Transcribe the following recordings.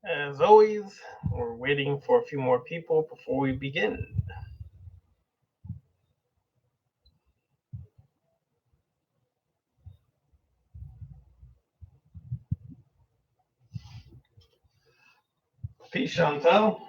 As always, we're waiting for a few more people before we begin. Peace, Chantel.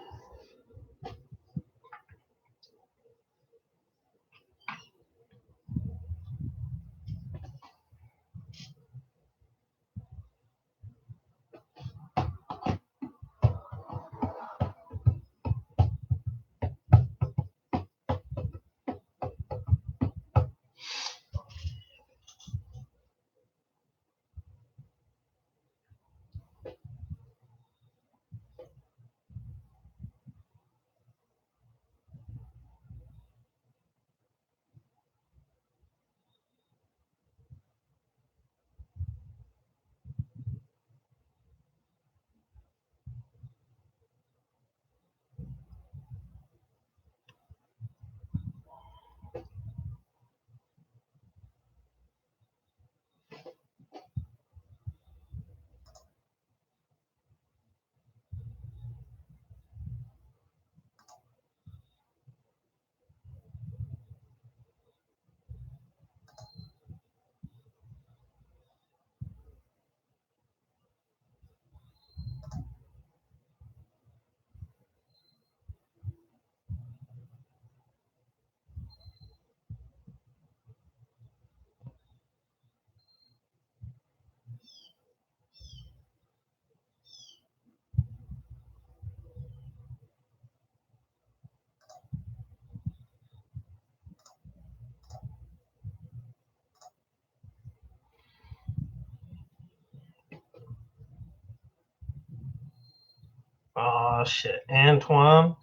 Oh shit, Antoine,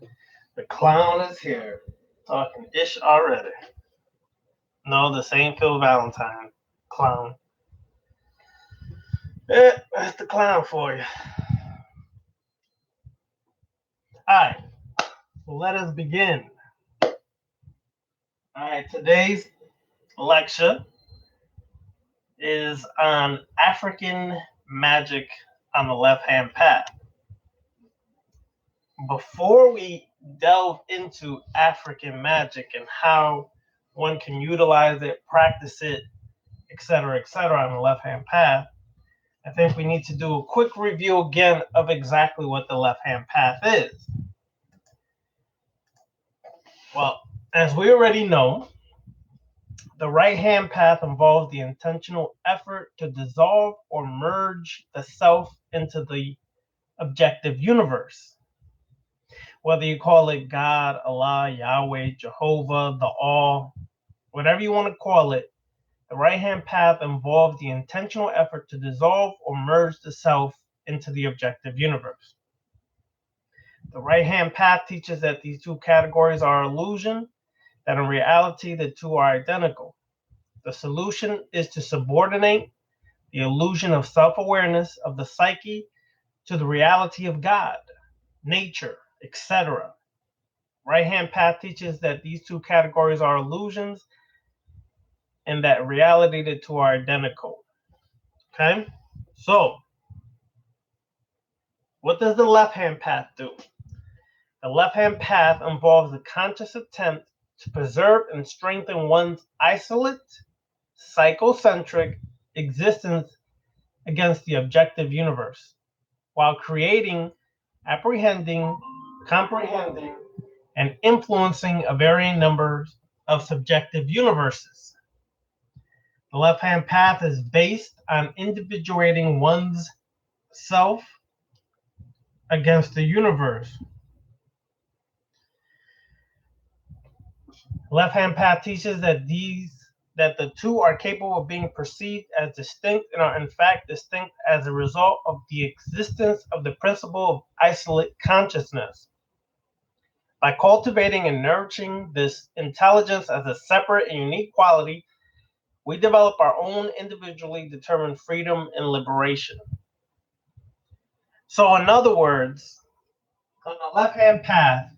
the clown is here. Talking ish already. No, the St. Phil Valentine clown. That's the clown for you. Alright, so let us begin. Alright, today's lecture is on African magic on the left hand path. Before we delve into African magic and how one can utilize it, practice it, etc., on the left hand path, I think we need to do a quick review again of exactly what the left hand path is. Well, as we already know, the right hand path involves the intentional effort to dissolve or merge the self into the objective universe. Whether you call it God, Allah, Yahweh, Jehovah, the All, whatever you want to call it, the right-hand path involves the intentional effort to dissolve or merge the self into the objective universe. The right-hand path teaches that these two categories are illusion, that in reality the two are identical. The solution is to subordinate the illusion of self-awareness of the psyche to the reality of God, nature, etc. Right-hand path teaches that these two categories are illusions and that reality the two are identical. Okay? So, what does the left-hand path do? The left-hand path involves a conscious attempt to preserve and strengthen one's isolate, psychocentric existence against the objective universe, while creating, apprehending, comprehending, and influencing a varying number of subjective universes. The left-hand path is based on individuating one's self against the universe. The left-hand path teaches that the two are capable of being perceived as distinct and are in fact distinct as a result of the existence of the principle of isolate consciousness. By cultivating and nurturing this intelligence as a separate and unique quality, we develop our own individually determined freedom and liberation. So, in other words, on the left-hand path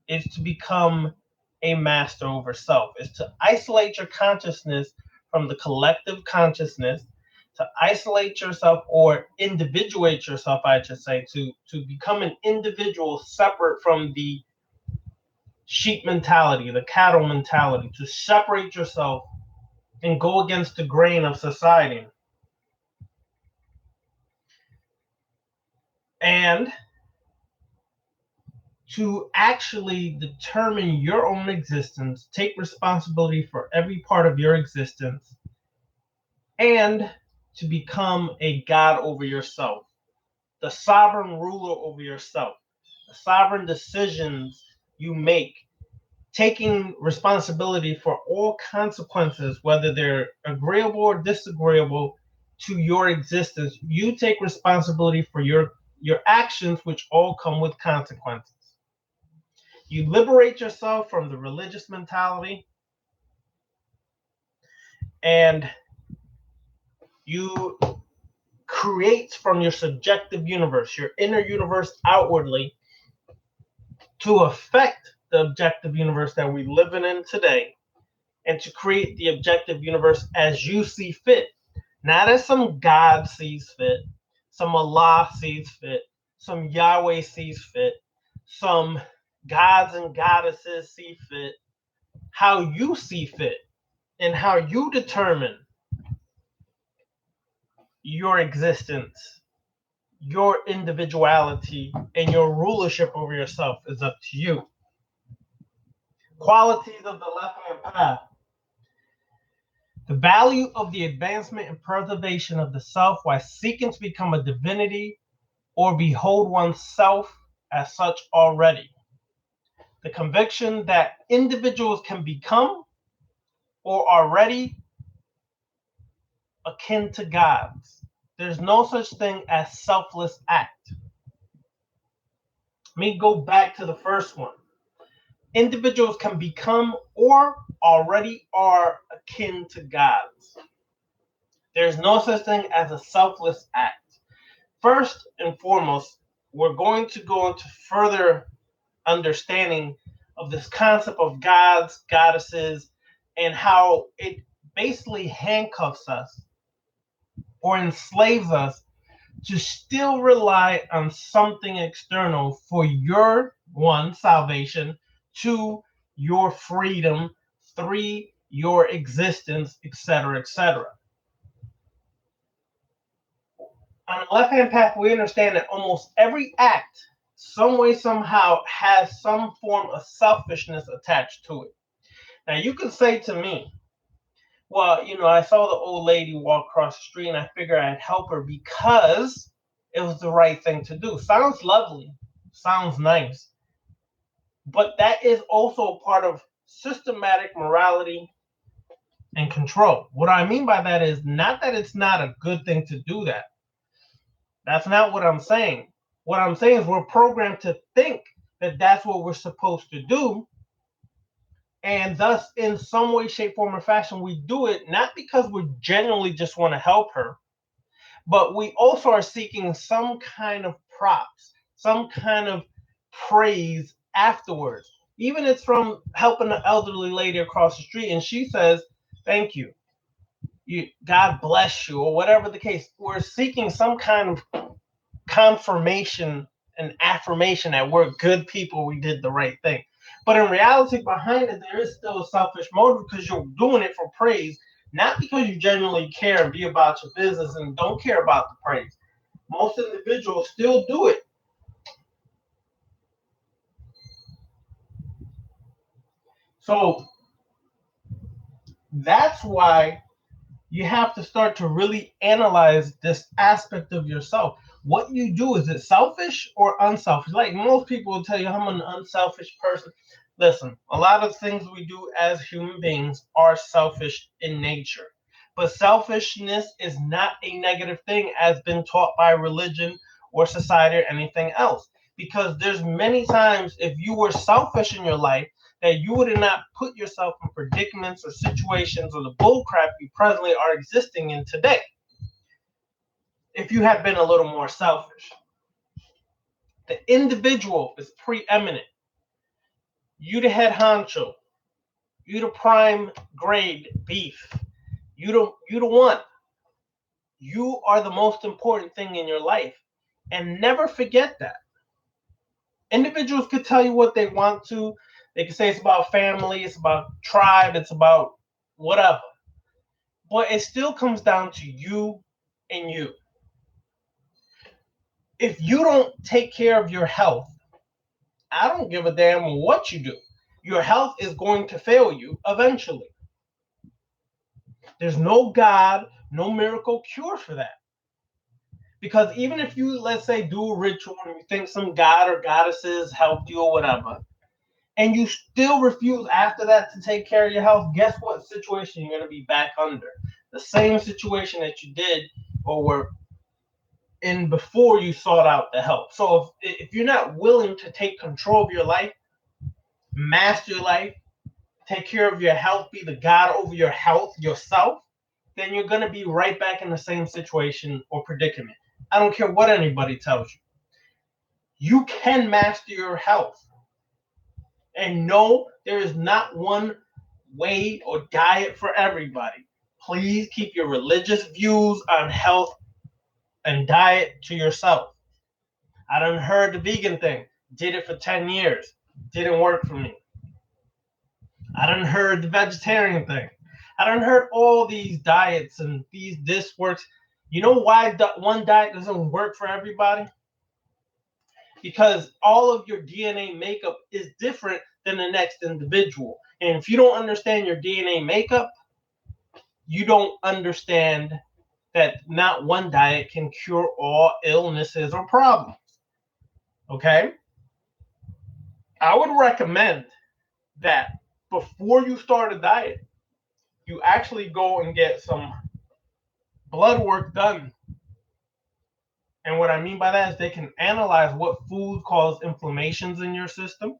is to become a master over self, is to isolate your consciousness from the collective consciousness to isolate yourself or individuate yourself, I should say, to become an individual separate from the sheep mentality, the cattle mentality, to separate yourself and go against the grain of society. And to actually determine your own existence, take responsibility for every part of your existence, and to become a God over yourself, the sovereign ruler over yourself, the sovereign decisions you make, taking responsibility for all consequences, whether they're agreeable or disagreeable to your existence. You take responsibility for your actions, which all come with consequences. You liberate yourself from the religious mentality, and you create from your subjective universe, your inner universe outwardly, to affect the objective universe that we live in today, and to create the objective universe as you see fit, not as some God sees fit, some Allah sees fit, some Yahweh sees fit, some gods and goddesses see fit, how you see fit and how you determine your existence, your individuality, and your rulership over yourself is up to you. Qualities of the left-hand path. The value of the advancement and preservation of the self while seeking to become a divinity or behold oneself as such already. The conviction that individuals can become or already akin to gods. There's no such thing as selfless act. Let me go back to the first one. Individuals can become or already are akin to gods. There's no such thing as a selfless act. First and foremost, we're going to go into further understanding of this concept of gods, goddesses, and how it basically handcuffs us or enslaves us to still rely on something external for your, one, salvation, two, your freedom, three, your existence, etc., etc. On the left-hand path, we understand that almost every act, some way, somehow, has some form of selfishness attached to it. Now, you can say to me, well, I saw the old lady walk across the street and I figured I'd help her because it was the right thing to do. Sounds lovely, sounds nice. But that is also a part of systematic morality and control. What I mean by that is not that it's not a good thing to do that. That's not what I'm saying. What I'm saying is we're programmed to think that that's what we're supposed to do. And thus, in some way, shape, form, or fashion, we do it not because we genuinely just want to help her, but we also are seeking some kind of props, some kind of praise afterwards. Even it's from helping the elderly lady across the street, and she says, "Thank you. God bless you," or whatever the case. We're seeking some kind of confirmation and affirmation that we're good people, we did the right thing. But in reality, behind it, there is still a selfish motive because you're doing it for praise, not because you genuinely care and be about your business and don't care about the praise. Most individuals still do it. So that's why you have to start to really analyze this aspect of yourself. What you do, is it selfish or unselfish? Like most people will tell you, I'm an unselfish person. Listen, a lot of things we do as human beings are selfish in nature. But selfishness is not a negative thing as been taught by religion or society or anything else. Because there's many times if you were selfish in your life, that you would not put yourself in predicaments or situations or the bullcrap you presently are existing in today if you had been a little more selfish. The individual is preeminent. You the head honcho. You the prime grade beef. You the one. You are the most important thing in your life. And never forget that. Individuals could tell you what they want to. They can say it's about family, it's about tribe, it's about whatever. But it still comes down to you and you. If you don't take care of your health, I don't give a damn what you do. Your health is going to fail you eventually. There's no God, no miracle cure for that. Because even if you, let's say, do a ritual and you think some god or goddesses helped you or whatever, and you still refuse after that to take care of your health, guess what situation you're going to be back under? The same situation that you did or were in before you sought out the help. So if you're not willing to take control of your life, master your life, take care of your health, be the God over your health yourself, then you're going to be right back in the same situation or predicament. I don't care what anybody tells you. You can master your health. And no, there is not one way or diet for everybody. Please keep your religious views on health and diet to yourself. I done heard the vegan thing. Did it for 10 years. Didn't work for me. I done heard the vegetarian thing. I done heard all these diets and this works. You know why one diet doesn't work for everybody? Because all of your DNA makeup is different than the next individual. And if you don't understand your DNA makeup, you don't understand that not one diet can cure all illnesses or problems. Okay? I would recommend that before you start a diet, you actually go and get some blood work done. And what I mean by that is they can analyze what food cause inflammations in your system.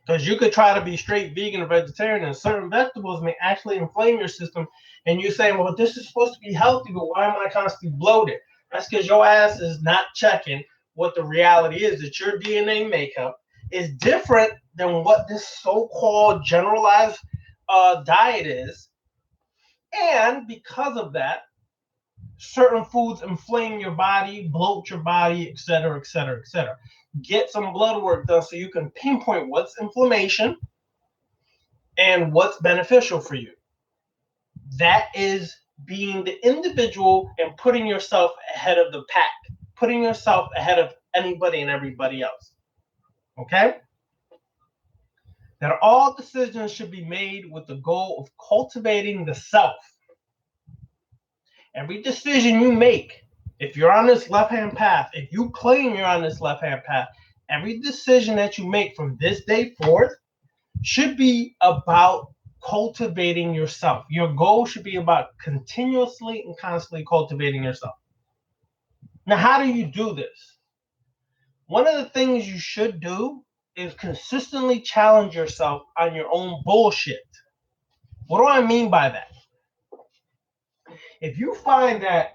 Because you could try to be straight vegan or vegetarian, and certain vegetables may actually inflame your system. And you say, well, this is supposed to be healthy, but why am I constantly bloated? That's because your ass is not checking what the reality is, that your DNA makeup is different than what this so-called generalized diet is. And because of that, certain foods inflame your body, bloat your body, et cetera, et cetera, et cetera. Get some blood work done so you can pinpoint what's inflammation and what's beneficial for you. That is being the individual and putting yourself ahead of the pack, putting yourself ahead of anybody and everybody else. Okay? That all decisions should be made with the goal of cultivating the self. Every decision you make, if you're on this left-hand path, if you claim you're on this left-hand path, every decision that you make from this day forth should be about cultivating yourself. Your goal should be about continuously and constantly cultivating yourself. Now, how do you do this? One of the things you should do is consistently challenge yourself on your own bullshit. What do I mean by that? If you find that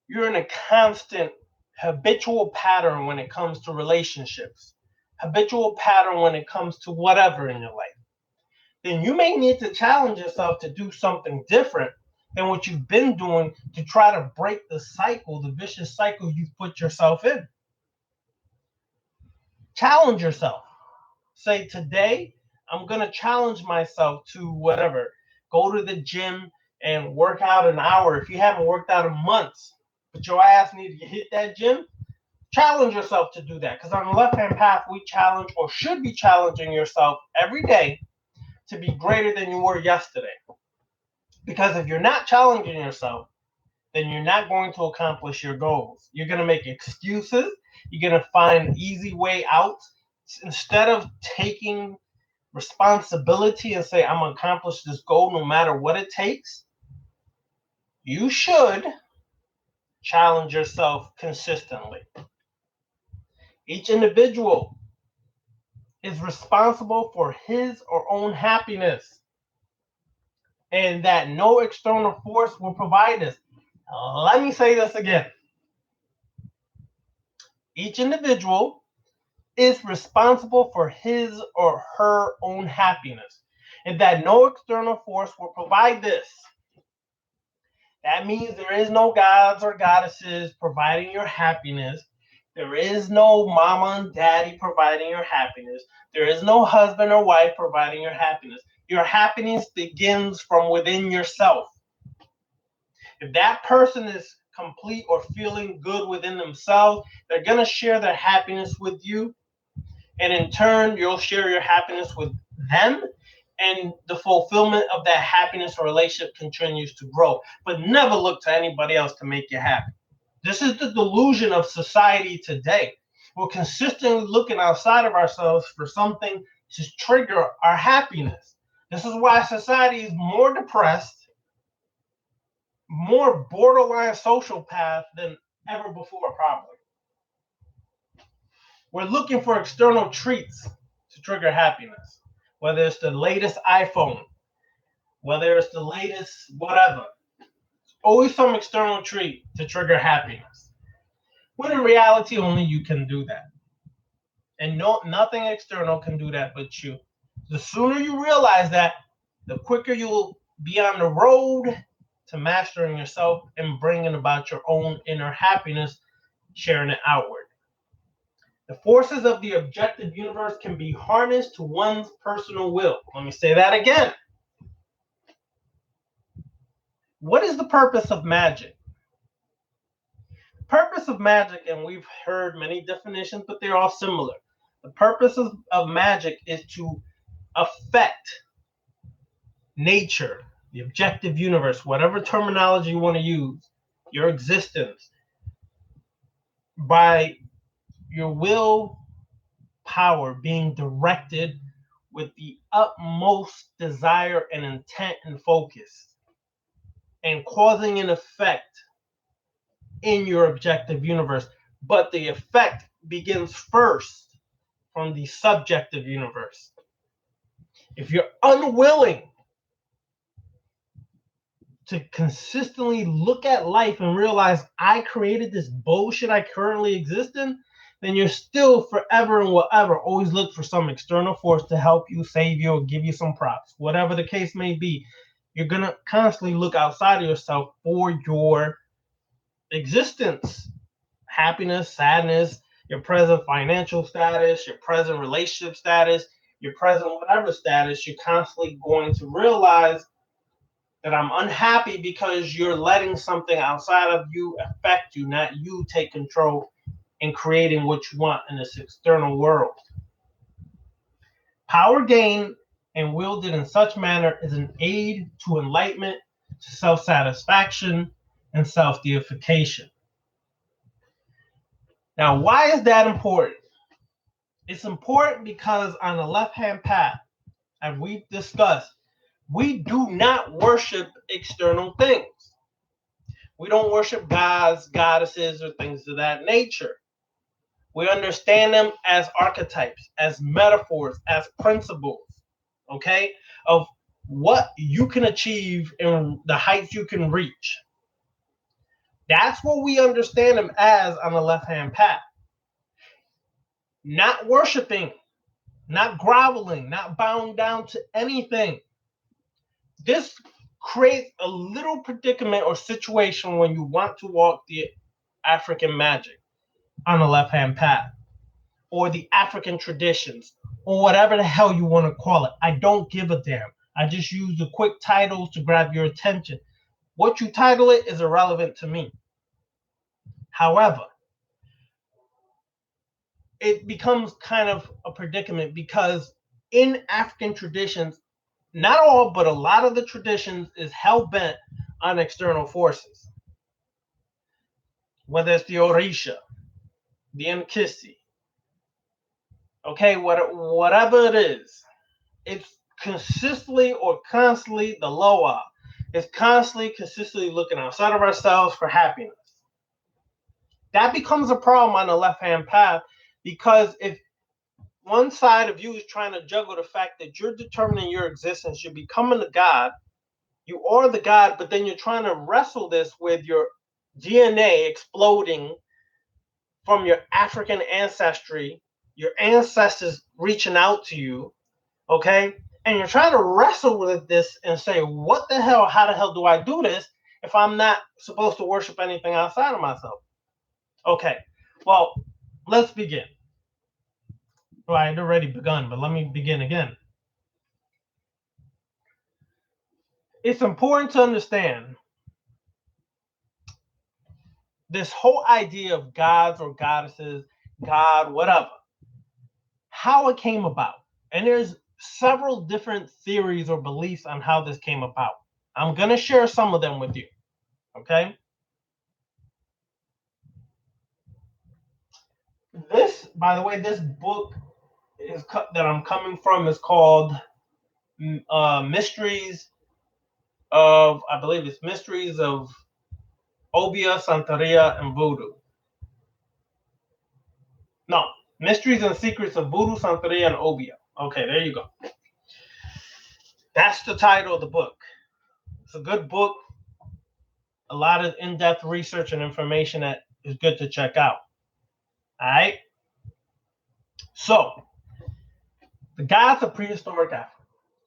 you're in a constant habitual pattern when it comes to relationships, habitual pattern when it comes to whatever in your life, then you may need to challenge yourself to do something different than what you've been doing to try to break the cycle, the vicious cycle you've put yourself in. Challenge yourself. Say, today, I'm going to challenge myself to whatever. Go to the gym and work out an hour. If you haven't worked out in months, but your ass needs to hit that gym, challenge yourself to do that. Because on the left-hand path, we challenge or should be challenging yourself every day to be greater than you were yesterday. Because if you're not challenging yourself, then you're not going to accomplish your goals. You're going to make excuses. You're going to find an easy way out. Instead of taking responsibility and say, I'm going to accomplish this goal no matter what it takes, you should challenge yourself consistently. Each individual is responsible for his or own happiness, and that no external force will provide this. Let me say this again. Each individual is responsible for his or her own happiness, and that no external force will provide this. That means there is no gods or goddesses providing your happiness. There is no mama and daddy providing your happiness. There is no husband or wife providing your happiness. Your happiness begins from within yourself. If that person is complete or feeling good within themselves, they're going to share their happiness with you. And in turn, you'll share your happiness with them. And the fulfillment of that happiness or relationship continues to grow. But never look to anybody else to make you happy. This is the delusion of society today. We're consistently looking outside of ourselves for something to trigger our happiness. This is why society is more depressed, more borderline sociopath than ever before, probably. We're looking for external treats to trigger happiness, whether it's the latest iPhone, whether it's the latest whatever. Always some external treat to trigger happiness. When in reality, only you can do that. And nothing external can do that but you. The sooner you realize that, the quicker you'll be on the road to mastering yourself and bringing about your own inner happiness, sharing it outward. The forces of the objective universe can be harnessed to one's personal will. Let me say that again. What is the purpose of magic? The purpose of magic, and we've heard many definitions, but they're all similar. The purpose of magic is to affect nature, the objective universe, whatever terminology you want to use, your existence, by your will power being directed with the utmost desire and intent and focus, and causing an effect in your objective universe. But the effect begins first from the subjective universe. If you're unwilling to consistently look at life and realize I created this bullshit I currently exist in, then you're still forever and whatever always look for some external force to help you, save you, or give you some props. Whatever the case may be, you're going to constantly look outside of yourself for your existence, happiness, sadness, your present financial status, your present relationship status, your present whatever status. You're constantly going to realize that I'm unhappy because you're letting something outside of you affect you, not you take control in creating what you want in this external world. Power gained and wielded in such manner is an aid to enlightenment, to self-satisfaction, and self-deification. Now, why is that important? It's important because on the left-hand path, as we've discussed, we do not worship external things. We don't worship gods, goddesses, or things of that nature. We understand them as archetypes, as metaphors, as principles, okay, of what you can achieve and the heights you can reach. That's what we understand them as on the left-hand path. Not worshiping, not groveling, not bowing down to anything. This creates a little predicament or situation when you want to walk the African Magick on the left-hand path, or the African traditions, or whatever the hell you want to call it. I don't give a damn. I just use the quick titles to grab your attention. What you title it is irrelevant to me. However, it becomes kind of a predicament because in African traditions, not all, but a lot of the traditions is hell-bent on external forces. Whether it's the Orisha, the Nkisi, okay, whatever it is, it's consistently or constantly the Loa. It's constantly, consistently looking outside of ourselves for happiness. That becomes a problem on the left-hand path because if one side of you is trying to juggle the fact that you're determining your existence, you're becoming the God, you are the God, but then you're trying to wrestle this with your DNA exploding from your African ancestry, your ancestors reaching out to you, okay? And you're trying to wrestle with this and say, what the hell, how the hell do I do this? if I'm not supposed to worship anything outside of myself? Okay, well, let's begin. Well, I had already begun, but let me begin again. It's important to understand this whole idea of gods or goddesses, God, whatever, how it came about. And there's several different theories or beliefs on how this came about. I'm going to share some of them with you. Okay? This, by the way, this book that I'm coming from is called Mysteries of, I believe it's Mysteries of Obia, Santeria, and Voodoo. No, Mysteries and Secrets of Voodoo, Santeria, and Obia. Okay, there you go. That's the title of the book. It's a good book. A lot of in-depth research and information that is good to check out. All right. So, the gods of prehistoric Africa.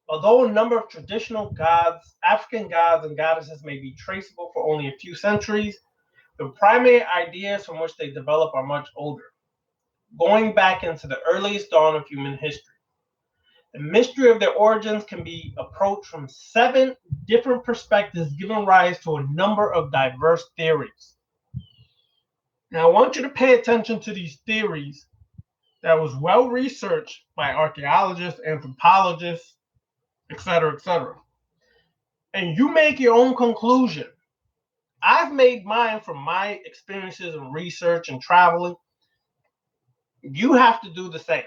Although a number of traditional gods, African gods and goddesses may be traceable for only a few centuries, the primary ideas from which they develop are much older, going back into the earliest dawn of human history. The mystery of their origins can be approached from 7 different perspectives, giving rise to a number of diverse theories. Now, I want you to pay attention to these theories that was well researched by archaeologists, anthropologists, etc., etc. And you make your own conclusion. I've made mine from my experiences and research and traveling. You have to do the same.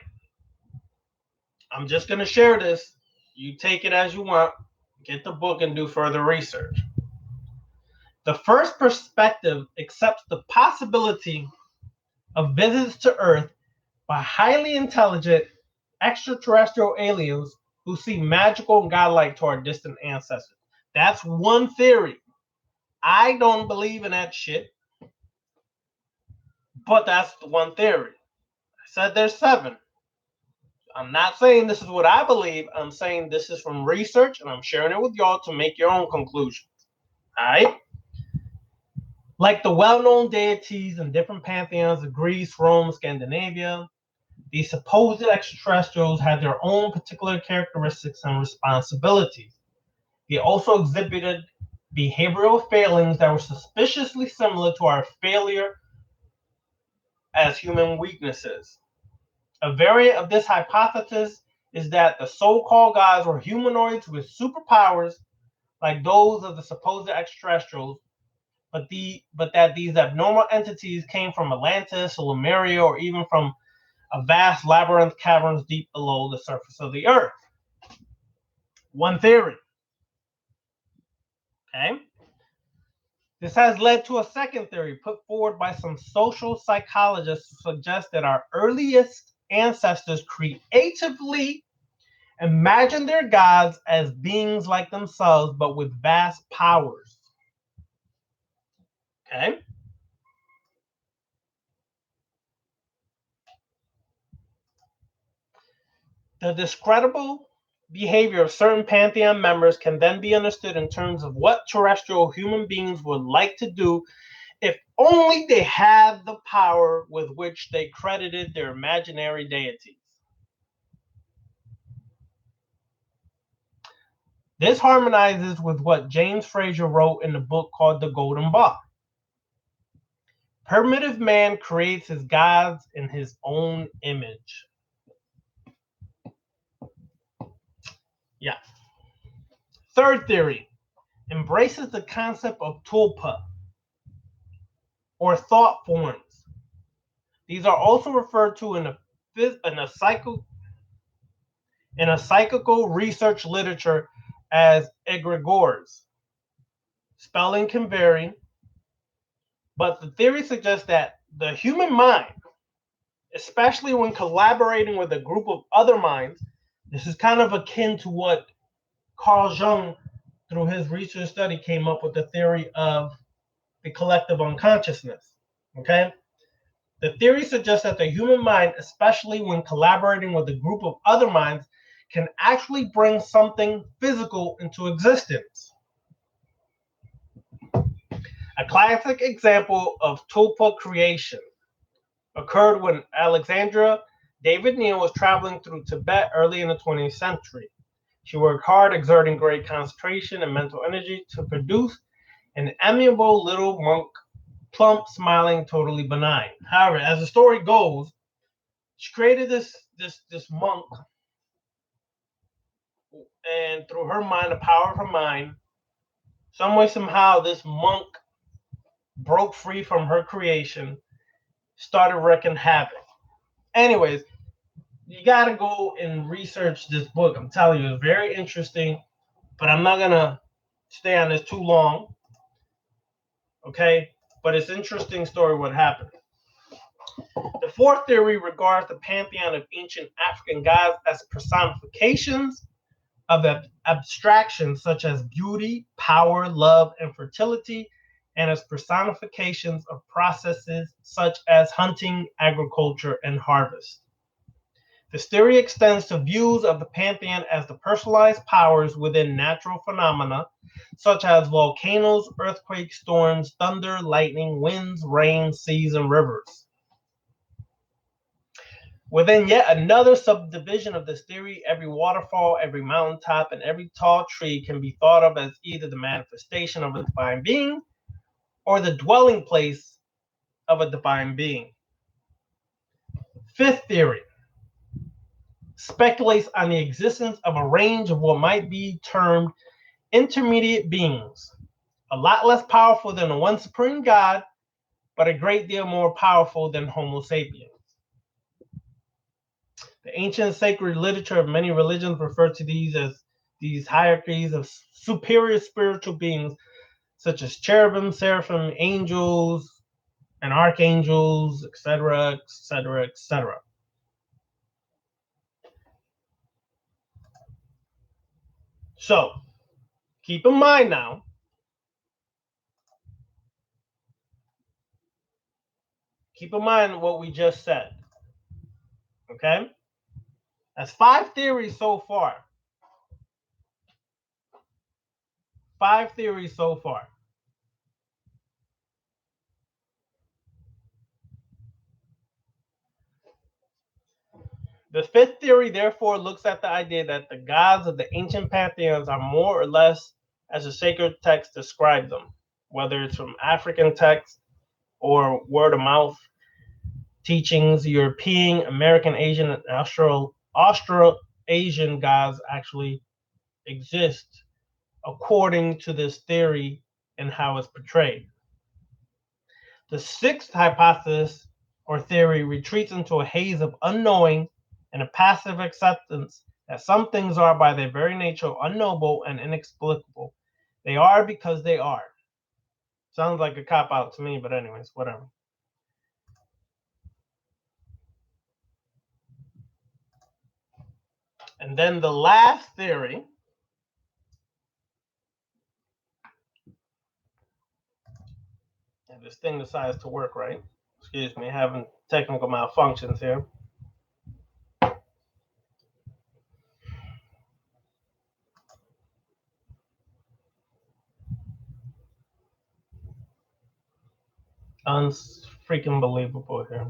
I'm just going to share this. You take it as you want. Get the book and do further research. The first perspective accepts the possibility of visits to Earth by highly intelligent extraterrestrial aliens who seem magical and godlike to our distant ancestors. That's one theory. I don't believe in that shit, but that's the one theory. I said there's 7. I'm not saying this is what I believe. I'm saying this is from research, and I'm sharing it with y'all to make your own conclusions. All right? Like the well-known deities in different pantheons of Greece, Rome, Scandinavia, these supposed extraterrestrials had their own particular characteristics and responsibilities. They also exhibited behavioral failings that were suspiciously similar to our failure as human weaknesses. A variant of this hypothesis is that the so-called gods were humanoids with superpowers like those of the supposed extraterrestrials, but that these abnormal entities came from Atlantis or Lemuria or even from a vast labyrinth caverns deep below the surface of the earth. One theory. Okay? This has led to a second theory put forward by some social psychologists to suggest that our earliest ancestors creatively imagined their gods as beings like themselves, but with vast powers. Okay? The discreditable behavior of certain pantheon members can then be understood in terms of what terrestrial human beings would like to do if only they had the power with which they credited their imaginary deities. This harmonizes with what James Frazer wrote in the book called The Golden Bough. Primitive man creates his gods in his own image. Yeah. Third theory embraces the concept of tulpa, or thought forms. These are also referred to in a psychical research literature as egregores. Spelling can vary, but the theory suggests that the human mind, especially when collaborating with a group of other minds, this is kind of akin to what Carl Jung, through his research study, came up with the theory of the collective unconsciousness. Okay? The theory suggests that the human mind, especially when collaborating with a group of other minds, can actually bring something physical into existence. A classic example of tulpa creation occurred when Alexandra David Neal was traveling through Tibet early in the 20th century. She worked hard, exerting great concentration and mental energy to produce an amiable little monk, plump, smiling, totally benign. However, as the story goes, she created this monk, and through her mind, the power of her mind, some way, somehow, this monk broke free from her creation, started wreaking havoc. Anyways, you gotta go and research this book. I'm telling you, it's very interesting, but I'm not gonna stay on this too long. Okay? But it's an interesting story what happened. The fourth theory regards the pantheon of ancient African gods as personifications of abstractions such as beauty, power, love, and fertility, and as personifications of processes such as hunting, agriculture, and harvest. This theory extends to views of the pantheon as the personalized powers within natural phenomena, such as volcanoes, earthquakes, storms, thunder, lightning, winds, rain, seas, and rivers. Within yet another subdivision of this theory, every waterfall, every mountaintop, and every tall tree can be thought of as either the manifestation of a divine being or the dwelling place of a divine being. Fifth theory speculates on the existence of a range of what might be termed intermediate beings, a lot less powerful than the one supreme God, but a great deal more powerful than Homo sapiens. The ancient sacred literature of many religions refer to these as these hierarchies of superior spiritual beings, such as cherubim, seraphim, angels, and archangels, etc., etc., etc. So, keep in mind now, keep in mind what we just said. Okay? That's 5 theories so far. 5 theories so far. The fifth theory, therefore, looks at the idea that the gods of the ancient pantheons are more or less as the sacred texts describe them, whether it's from African texts or word of mouth teachings. European, American, Asian, and Austro-Asian gods actually exist according to this theory and how it's portrayed. The sixth hypothesis or theory retreats into a haze of unknowing and a passive acceptance that some things are by their very nature unknowable and inexplicable. They are because they are. Sounds like a cop-out to me, but anyways, whatever. And then the last theory, and this thing decides to work, right? Excuse me, having technical malfunctions here. Unfreaking believable here.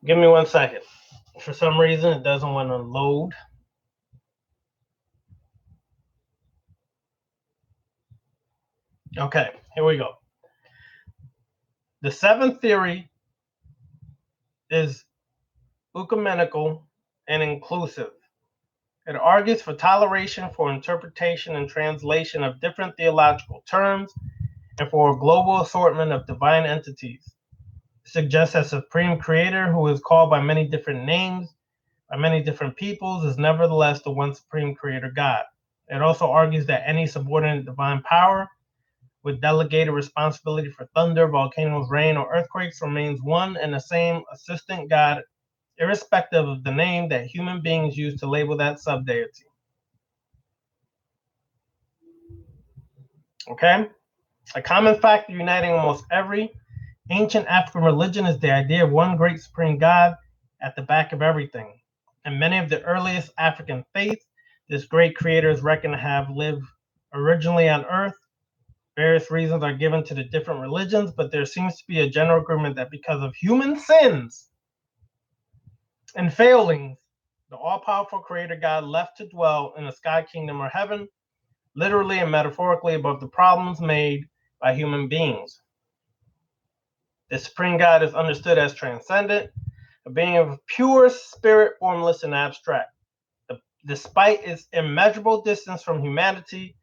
Give me 1 second. For some reason, it doesn't want to load. Okay, here we go. The seventh theory is ecumenical and inclusive. It argues for toleration for interpretation and translation of different theological terms and for a global assortment of divine entities. It suggests that Supreme Creator, who is called by many different names, by many different peoples, is nevertheless the one Supreme Creator God. It also argues that any subordinate divine power with delegated responsibility for thunder, volcanoes, rain, or earthquakes remains one and the same assistant God, irrespective of the name that human beings use to label that subdeity. Okay? A common factor uniting almost every ancient African religion is the idea of one great supreme God at the back of everything. In many of the earliest African faiths, this great creator is reckoned to have lived originally on earth. Various reasons are given to the different religions, but there seems to be a general agreement that because of human sins and failings, the all-powerful creator God left to dwell in the sky kingdom or heaven, literally and metaphorically above the problems made by human beings. The supreme God is understood as transcendent, a being of pure spirit, formless and abstract. Despite its immeasurable distance from humanity,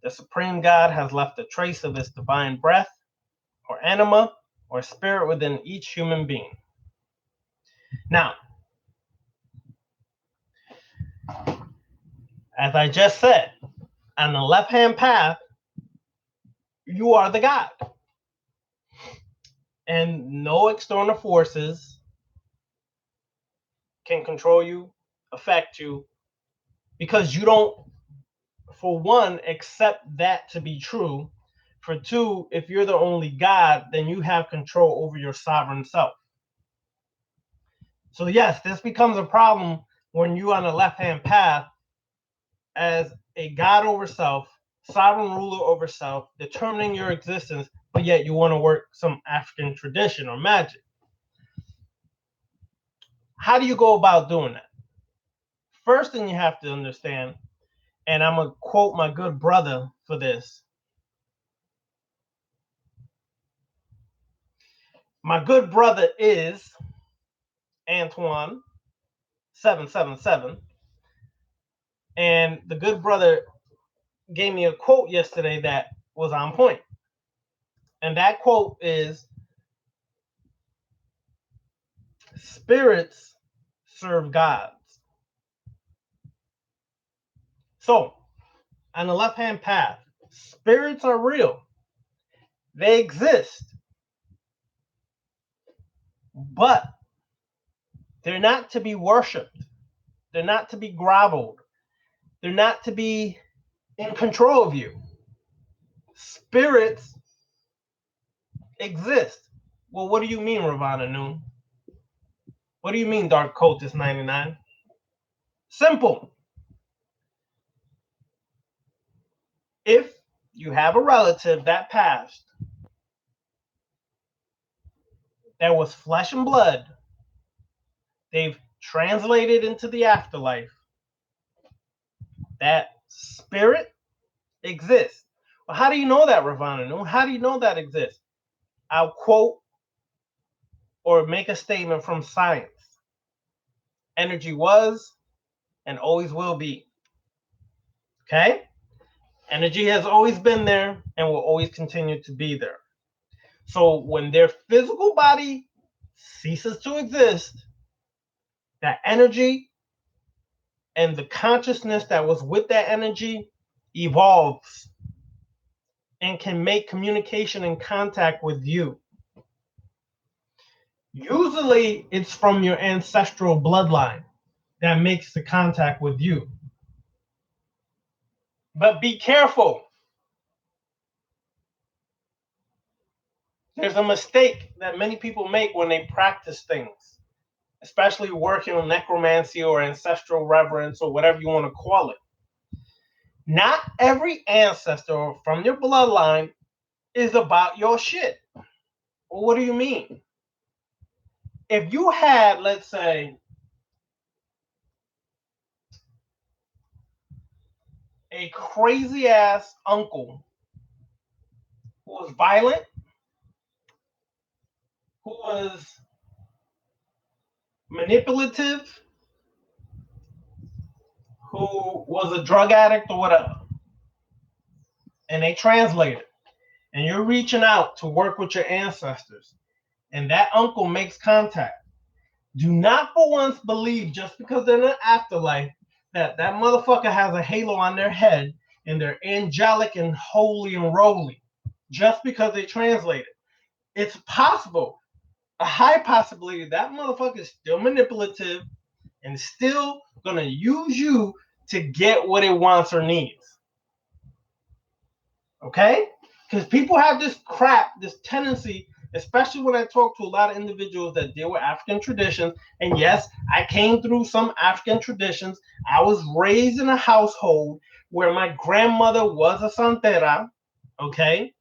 the supreme God has left a trace of its divine breath, or anima, or spirit within each human being. Now, as I just said, on the left-hand path, you are the God. And no external forces can control you, affect you, because you don't, for one, accept that to be true. For two, if you're the only God, then you have control over your sovereign self. So yes, this becomes a problem when you're on the left-hand path as a God over self, sovereign ruler over self, determining your existence, but yet you want to work some African tradition or magic. How do you go about doing that? First thing you have to understand, and I'm going to quote my good brother for this. My good brother is Antoine 777, and the good brother gave me a quote yesterday that was on point. And that quote is, spirits serve gods. So, on the left-hand path, spirits are real. They exist. But they're not to be worshipped. They're not to be groveled. They're not to be in control of you. Spirits exist. Well, what do you mean, Ravana Noon? What do you mean, Dark Cultist 99? Simple. If you have a relative that passed, that was flesh and blood, they've translated into the afterlife, that spirit exists. Well, how do you know that, Ravana Noon? How do you know that exists? I'll quote or make a statement from science. Energy was and always will be. Okay? Energy has always been there and will always continue to be there. So when their physical body ceases to exist, that energy and the consciousness that was with that energy evolves and can make communication and contact with you. Usually it's from your ancestral bloodline that makes the contact with you. But be careful. There's a mistake that many people make when they practice things, especially working on necromancy or ancestral reverence or whatever you want to call it. Not every ancestor from your bloodline is about your shit. Well, what do you mean? If you had, let's say, a crazy ass uncle who was violent, who was manipulative, who was a drug addict or whatever, and they translate it, and you're reaching out to work with your ancestors, and that uncle makes contact, do not for once believe just because they're in the afterlife that that motherfucker has a halo on their head and they're angelic and holy and roly just because they translate it. It's possible, a high possibility, that motherfucker is still manipulative and still gonna use you to get what it wants or needs. Okay? Because people have this crap, this tendency especially when I talk to a lot of individuals that deal with African traditions. And yes, I came through some African traditions. I was raised in a household where my grandmother was a santera, okay,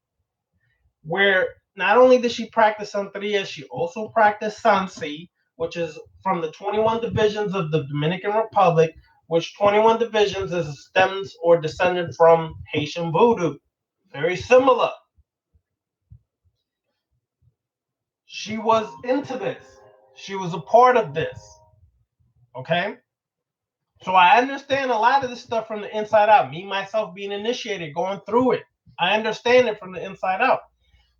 where not only did she practice Santeria, she also practiced Sansi, which is from the 21 divisions of the Dominican Republic, which 21 divisions is stems or descended from Haitian voodoo. Very similar. She was into this. She was a part of this. Okay? So I understand a lot of this stuff from the inside out. Me, myself, being initiated, going through it. I understand it from the inside out.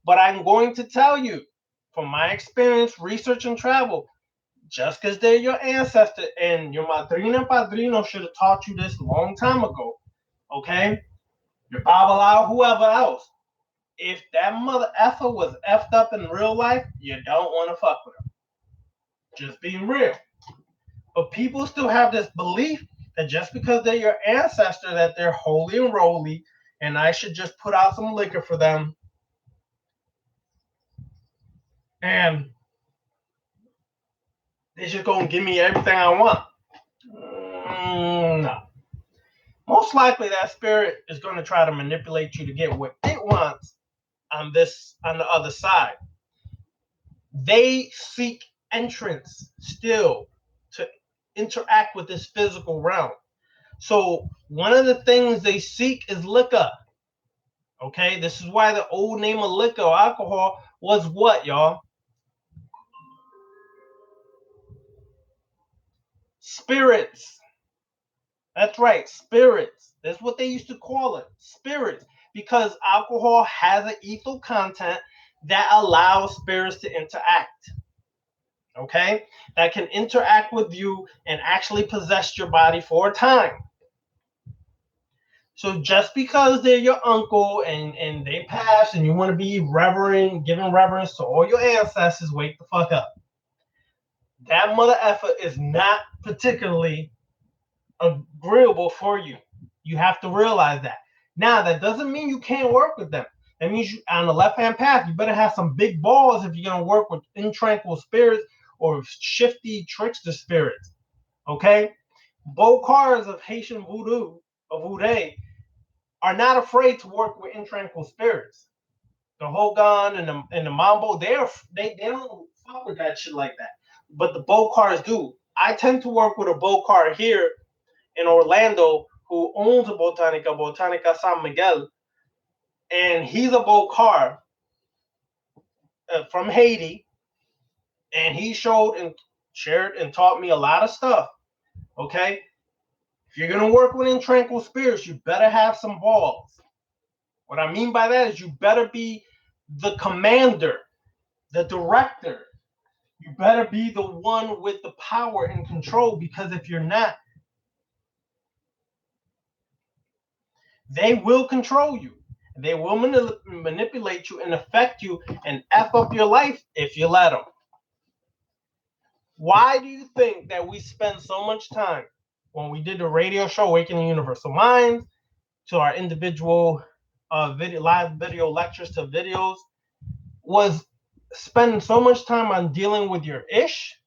But I'm going to tell you, from my experience, research, and travel, just because they're your ancestor and your madrina padrino should have taught you this a long time ago, okay? Your babalao, whoever else. If that mother effer was effed up in real life, you don't want to fuck with her. Just being real. But people still have this belief that just because they're your ancestor, that they're holy and roly, and I should just put out some liquor for them and they just gonna give me everything I want. No. Most likely that spirit is going to try to manipulate you to get what it wants on the other side. They seek entrance still to interact with this physical realm. So one of the things they seek is liquor. Okay, this is why the old name of liquor or alcohol was what, y'all? Spirits. That's right, spirits. That's what they used to call it, spirits, because alcohol has an ethyl content that allows spirits to interact. Okay, that can interact with you and actually possess your body for a time. So just because they're your uncle and they passed and you want to be giving reverence to all your ancestors, wake the fuck up. That mother effer is not particularly agreeable for you. You have to realize that. Now, that doesn't mean you can't work with them. That means you, on the left-hand path, you better have some big balls if you're going to work with intranquil spirits or shifty trickster spirits. Okay? Bokars of Haitian voodoo, of voodoo, are not afraid to work with intranquil spirits. The Hogan and the Mambo, they don't fuck with that shit like that. But the Bokars do. I tend to work with a Bokar here in Orlando who owns a Botanica San Miguel, and he's a Bokar from Haiti, and he showed and shared and taught me a lot of stuff. Okay, if you're gonna work with intranquil spirits, you better have some balls. What I mean by that is you better be the commander, the director. You better be the one with the power and control, because if you're not, they will control you. They will manipulate you and affect you and F up your life if you let them. Why do you think that we spend so much time when we did the radio show Awakening Universal Minds, to our individual live video lectures to videos, was spending so much time on dealing with your ish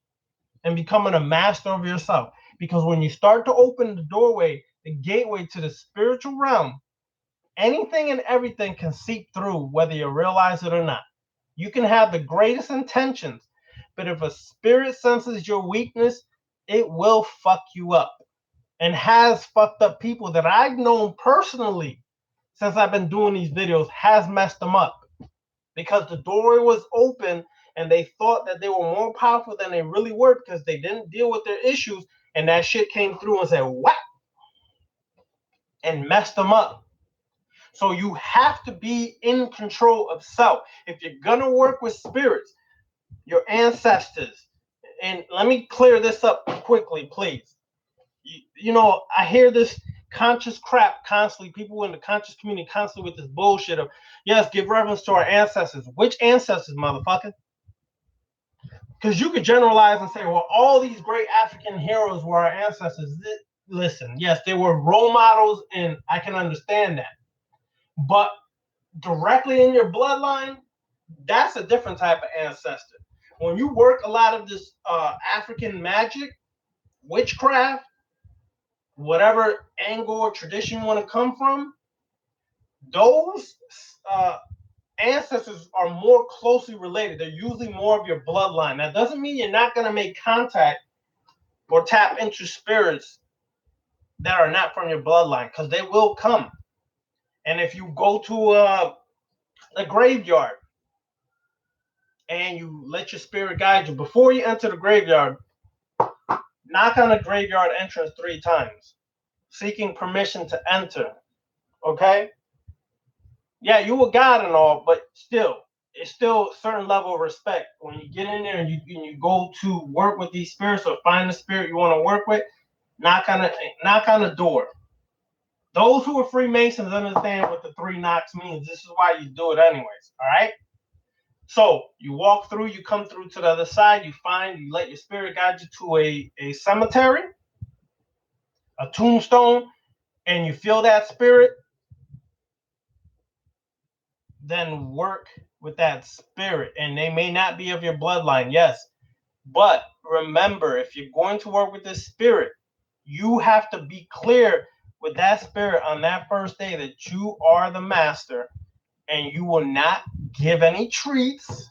and becoming a master of yourself? Because when you start to open the doorway, the gateway to the spiritual realm, anything and everything can seep through, whether you realize it or not. You can have the greatest intentions, but if a spirit senses your weakness, it will fuck you up, and has fucked up people that I've known personally since I've been doing these videos, has messed them up because the doorway was open and they thought that they were more powerful than they really were because they didn't deal with their issues, and that shit came through and said whack and messed them up. So you have to be in control of self. If you're going to work with spirits, your ancestors, and let me clear this up quickly, please. You know, I hear this conscious crap constantly, people in the conscious community constantly with this bullshit of, yes, give reverence to our ancestors. Which ancestors, motherfucker? Because you could generalize and say, well, all these great African heroes were our ancestors. Listen, yes, they were role models, and I can understand that. But directly in your bloodline, That's a different type of ancestor. When you work a lot of this African magic, witchcraft, whatever angle or tradition you want to come from, those uh, ancestors are more closely related. They're usually more of your bloodline. That doesn't mean you're not going to make contact or tap into spirits that are not from your bloodline, because they will come. And if you go to a graveyard and you let your spirit guide you, before you enter the graveyard, knock on the graveyard entrance 3 times, seeking permission to enter. Okay? Yeah, you a god and all, but still, it's still a certain level of respect. When you get in there and you go to work with these spirits or find the spirit you want to work with, knock on the door. Those who are Freemasons understand what the 3 knocks means. This is why you do it anyways. All right. So you walk through, you come through to the other side, you let your spirit guide you to a cemetery, a tombstone, and you feel that spirit, then work with that spirit. And they may not be of your bloodline, yes. But remember, if you're going to work with this spirit, you have to be clear with that spirit on that first day that you are the master, and you will not give any treats,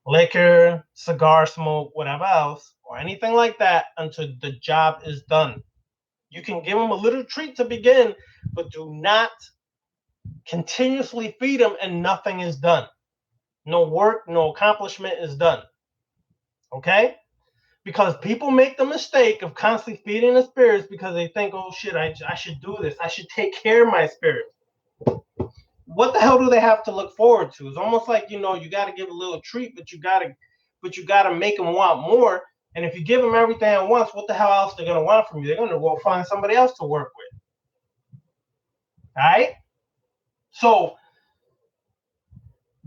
liquor, cigar smoke, whatever else, or anything like that until the job is done. You can give them a little treat to begin, but do not continuously feed them and nothing is done. No work, no accomplishment is done. Okay? Because people make the mistake of constantly feeding the spirits because they think, oh shit, I should do this. I should take care of my spirit. What the hell do they have to look forward to? It's almost like, you got to give a little treat, but you got to make them want more. And if you give them everything at once, what the hell else they're going to want from you? They're going to go find somebody else to work with. All right? So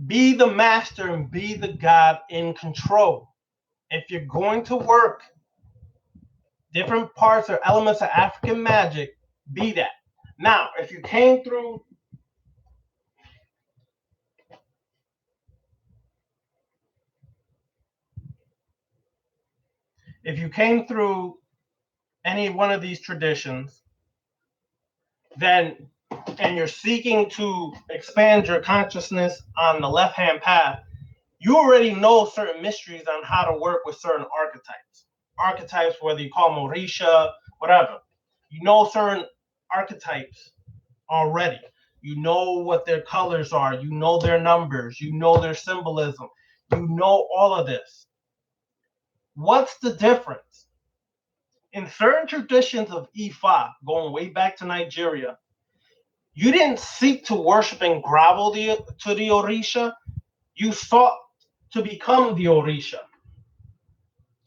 be the master and be the God in control. If you're going to work different parts or elements of African magic, be that. Now, if you came through any one of these traditions, then and you're seeking to expand your consciousness on the left-hand path, you already know certain mysteries on how to work with certain archetypes. Archetypes, whether you call them Orisha, whatever. You know certain archetypes already. You know what their colors are. You know their numbers. You know their symbolism. You know all of this. What's the difference? In certain traditions of Ifa, going way back to Nigeria, you didn't seek to worship and grovel to the Orisha. You sought to become the Orisha.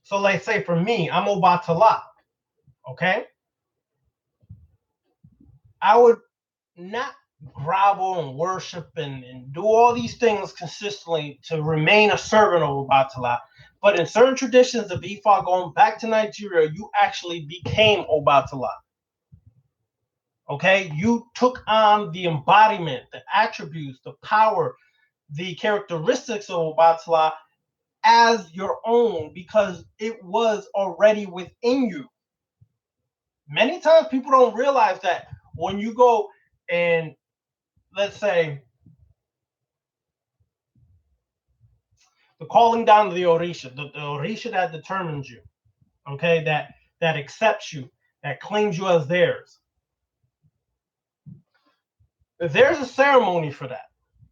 So, let's say for me, I'm Obatala. Okay? I would not grovel and worship and do all these things consistently to remain a servant of Obatala. But in certain traditions of Ifa, going back to Nigeria, you actually became Obatala. Okay? You took on the embodiment, the attributes, the power, the characteristics of Obatala as your own because it was already within you. Many times people don't realize that when you go and, let's say, the calling down of the Orisha, the Orisha that determines you, okay, that accepts you, that claims you as theirs. There's a ceremony for that.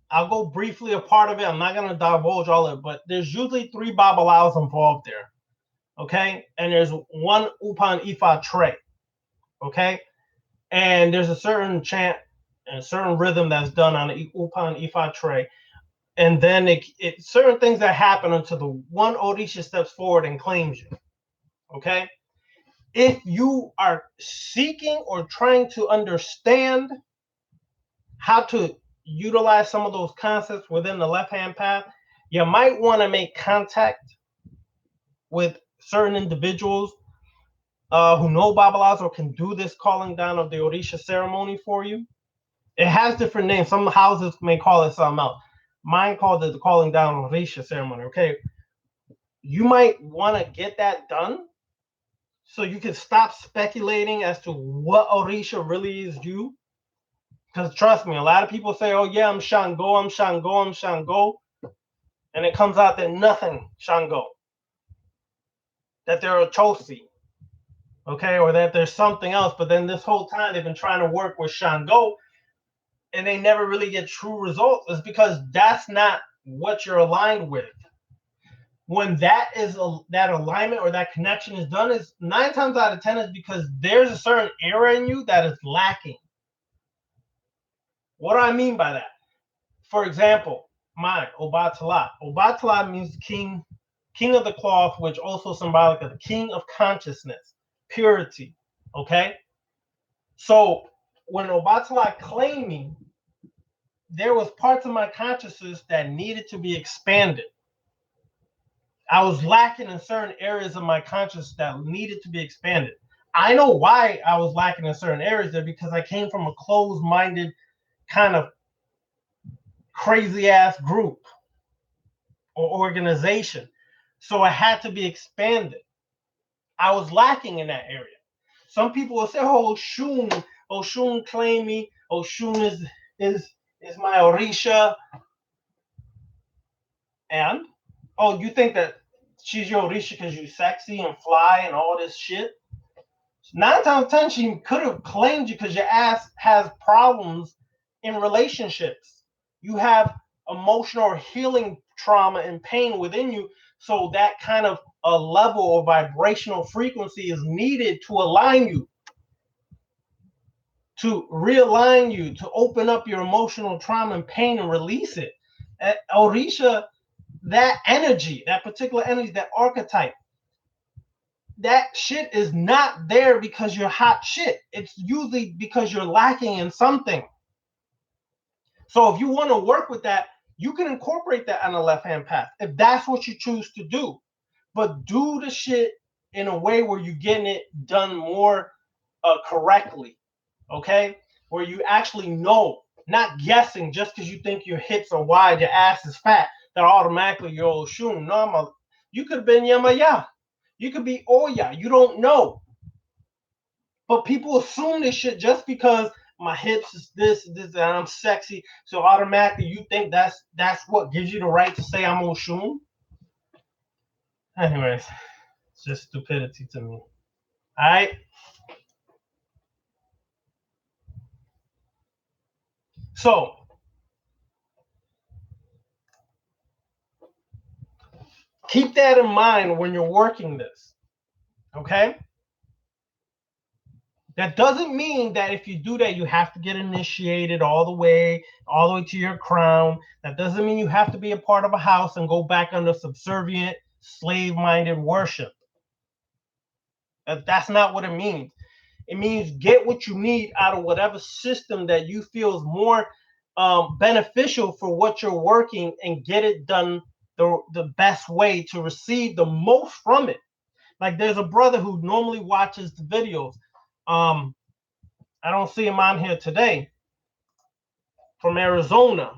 I'll go briefly a part of it. I'm not going to divulge all of it, but there's usually 3 Babalaos involved there, okay? And there's 1 Upan Ifa tray, okay? And there's a certain chant and a certain rhythm that's done on the Upan Ifa tray. And then certain things that happen until the 1 Orisha steps forward and claims you, okay? If you are seeking or trying to understand how to utilize some of those concepts within the left-hand path, you might want to make contact with certain individuals who know Babalas or can do this calling down of the Orisha ceremony for you. It has different names. Some houses may call it something else. Mine called it the calling down Orisha ceremony. Okay, you might want to get that done so you can stop speculating as to what Orisha really is you. Because trust me, a lot of people say, oh yeah, I'm Shango, I'm Shango, I'm Shango. And it comes out that nothing Shango. That they're a Chosi. Okay, or that there's something else. But then this whole time they've been trying to work with Shango and they never really get true results. It's because that's not what you're aligned with. When that alignment or that connection is done, is 9 times out of 10 is because there's a certain area in you that is lacking. What do I mean by that? For example, mine, Obatala. Obatala means king of the cloth, which also symbolic of the king of consciousness, purity. Okay? So when Obatala claimed me, there was parts of my consciousness that needed to be expanded. I was lacking in certain areas of my consciousness that needed to be expanded. I know why I was lacking in certain areas there, because I came from a closed-minded kind of crazy ass group or organization. So it had to be expanded. I was lacking in that area. Some people will say, oh, Oshun claim me. Oshun is my Orisha. And oh, you think that she's your Orisha because you're sexy and fly and all this shit? 9 times out of 10, she could have claimed you because your ass has problems in relationships. You have emotional or healing trauma and pain within you. So that kind of a level or vibrational frequency is needed to align you, to realign you, to open up your emotional trauma and pain and release it. Orisha, that energy, that particular energy, that archetype, that shit is not there because you're hot shit. It's usually because you're lacking in something. So if you want to work with that, you can incorporate that on the left-hand path if that's what you choose to do. But do the shit in a way where you're getting it done more correctly, okay? Where you actually know, not guessing just because you think your hips are wide, your ass is fat, that automatically you're Oshun. No, you could have been Yamaya. You could be Oya. You don't know. But people assume this shit just because my hips is this, and I'm sexy. So automatically you think that's what gives you the right to say I'm Oshun. Anyways, it's just stupidity to me. All right. So keep that in mind when you're working this. Okay? That doesn't mean that if you do that, you have to get initiated all the way to your crown. That doesn't mean you have to be a part of a house and go back under subservient, slave-minded worship. That's not what it means. It means get what you need out of whatever system that you feel is more beneficial for what you're working, and get it done the best way to receive the most from it. Like there's a brother who normally watches the videos. I don't see him on here today, from Arizona.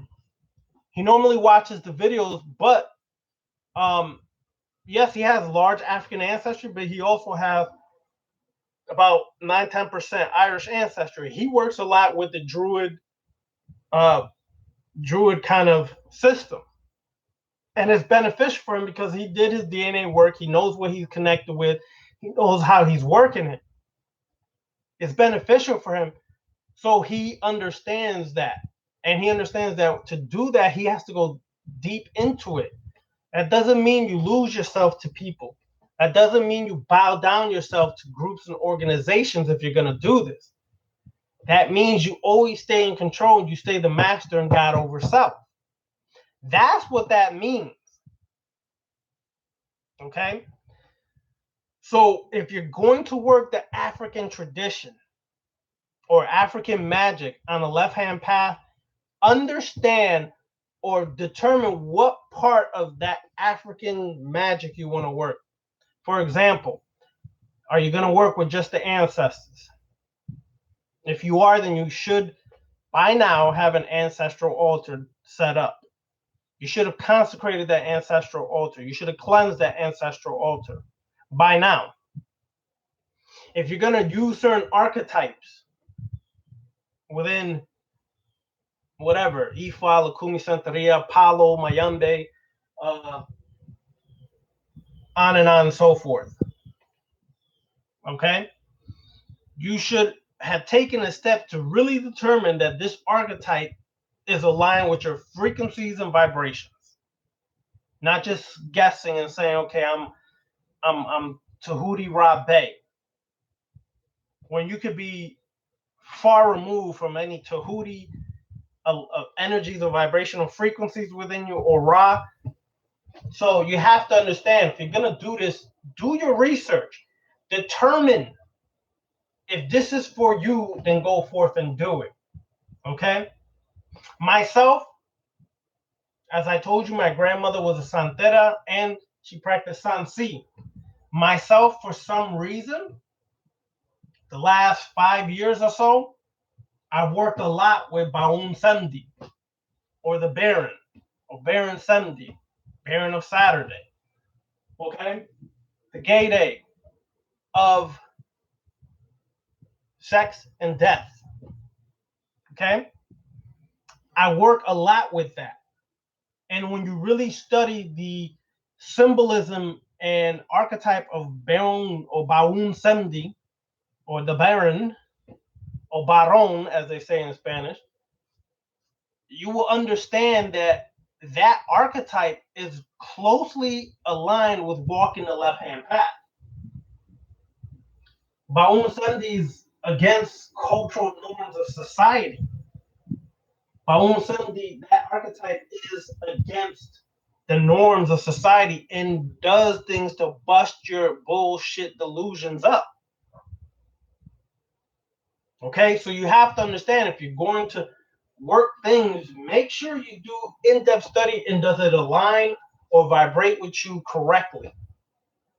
He normally watches the videos, but yes, he has large African ancestry, but he also has about 9-10% Irish ancestry. He works a lot with the Druid kind of system. And it's beneficial for him because he did his DNA work. He knows what he's connected with. He knows how he's working it. It's beneficial for him. So he understands that. And he understands that to do that, he has to go deep into it. That doesn't mean you lose yourself to people. That doesn't mean you bow down yourself to groups and organizations if you're going to do this. That means you always stay in control and you stay the master and God over self. That's what that means. Okay? So if you're going to work the African tradition or African magic on the left-hand path, understand or determine what part of that African magic you want to work. For example, are you going to work with just the ancestors? If you are, then you should by now have an ancestral altar set up. You should have consecrated that ancestral altar. You should have cleansed that ancestral altar by now. If you're going to use certain archetypes within whatever, Ifa, Lakumi Santeria, Palo, Mayambe, on and so forth, okay? You should have taken a step to really determine that this archetype is aligned with your frequencies and vibrations. Not just guessing and saying, okay, I'm Tahuti Ra Bay, when you could be far removed from any Tahuti energies or vibrational frequencies within you or Ra. So you have to understand, if you're gonna do this, do your research. Determine if this is for you, then go forth and do it. Okay? Myself, as I told you, my grandmother was a santera and she practiced sansi. Myself, for some reason, the last 5 years or so, I've worked a lot with Baum Sandi, or the Baron, or Baron Sandi, Baron of Saturday. Okay? The gay day of sex and death. Okay? I work a lot with that. And when you really study the symbolism and archetype of Baron or Baum Sandi, or the Baron, or Baron, as they say in Spanish, you will understand that that archetype is closely aligned with walking the left-hand path. Baum Sandi is against cultural norms of society. Baum Sandi, that archetype is against the norms of society and does things to bust your bullshit delusions up. Okay, so you have to understand, if you're going to work things, make sure you do in-depth study and does it align or vibrate with you correctly.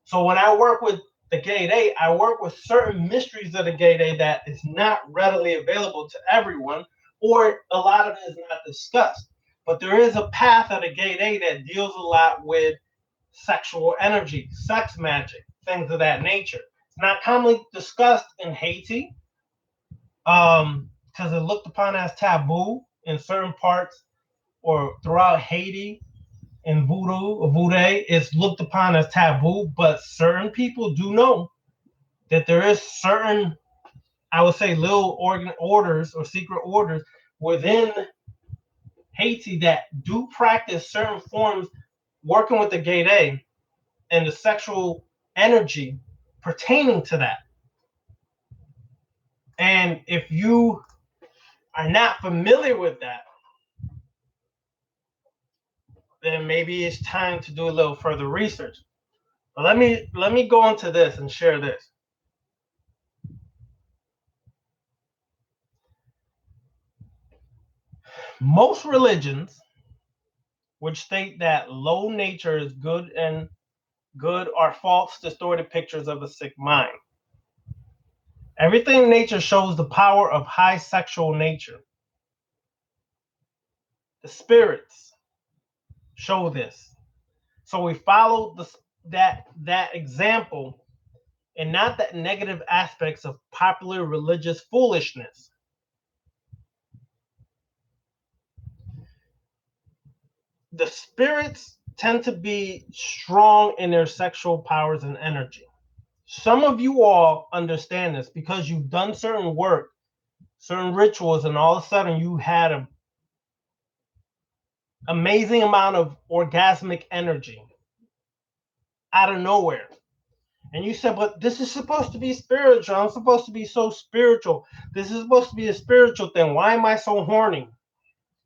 So when I work with the gay day, I work with certain mysteries of the gay day that is not readily available to everyone, or a lot of it is not discussed. But there is a path of the gay day that deals a lot with sexual energy, sex magic, things of that nature. It's not commonly discussed in Haiti, because it's looked upon as taboo in certain parts or throughout Haiti. In voodoo or voodoo, it's looked upon as taboo, but certain people do know that there is certain, I would say, little orders or secret orders within Haiti that do practice certain forms working with the gay day and the sexual energy pertaining to that. And if you are not familiar with that, then maybe it's time to do a little further research. But let me go into this and share this. Most religions, which state that low nature is good and good, are false, distorted pictures of a sick mind. Everything in nature shows the power of high sexual nature. The spirits show this. So we follow that example and not the negative aspects of popular religious foolishness. The spirits tend to be strong in their sexual powers and energy. Some of you all understand this because you've done certain work, certain rituals, and all of a sudden you had an amazing amount of orgasmic energy out of nowhere. And you said, but this is supposed to be spiritual. I'm supposed to be so spiritual. This is supposed to be a spiritual thing. Why am I so horny?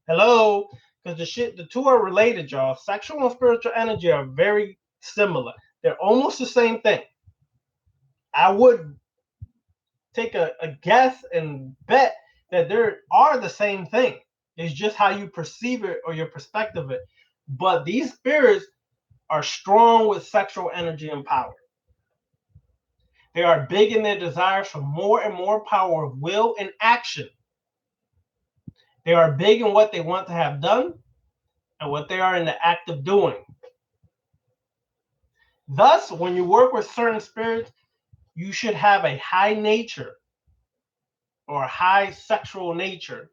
Hello? Because the two are related, y'all. Sexual and spiritual energy are very similar. They're almost the same thing. I would take a guess and bet that they are the same thing. It's just how you perceive it or your perspective of it. But these spirits are strong with sexual energy and power. They are big in their desires for more and more power of will and action. They are big in what they want to have done and what they are in the act of doing. Thus, when you work with certain spirits, you should have a high nature or a high sexual nature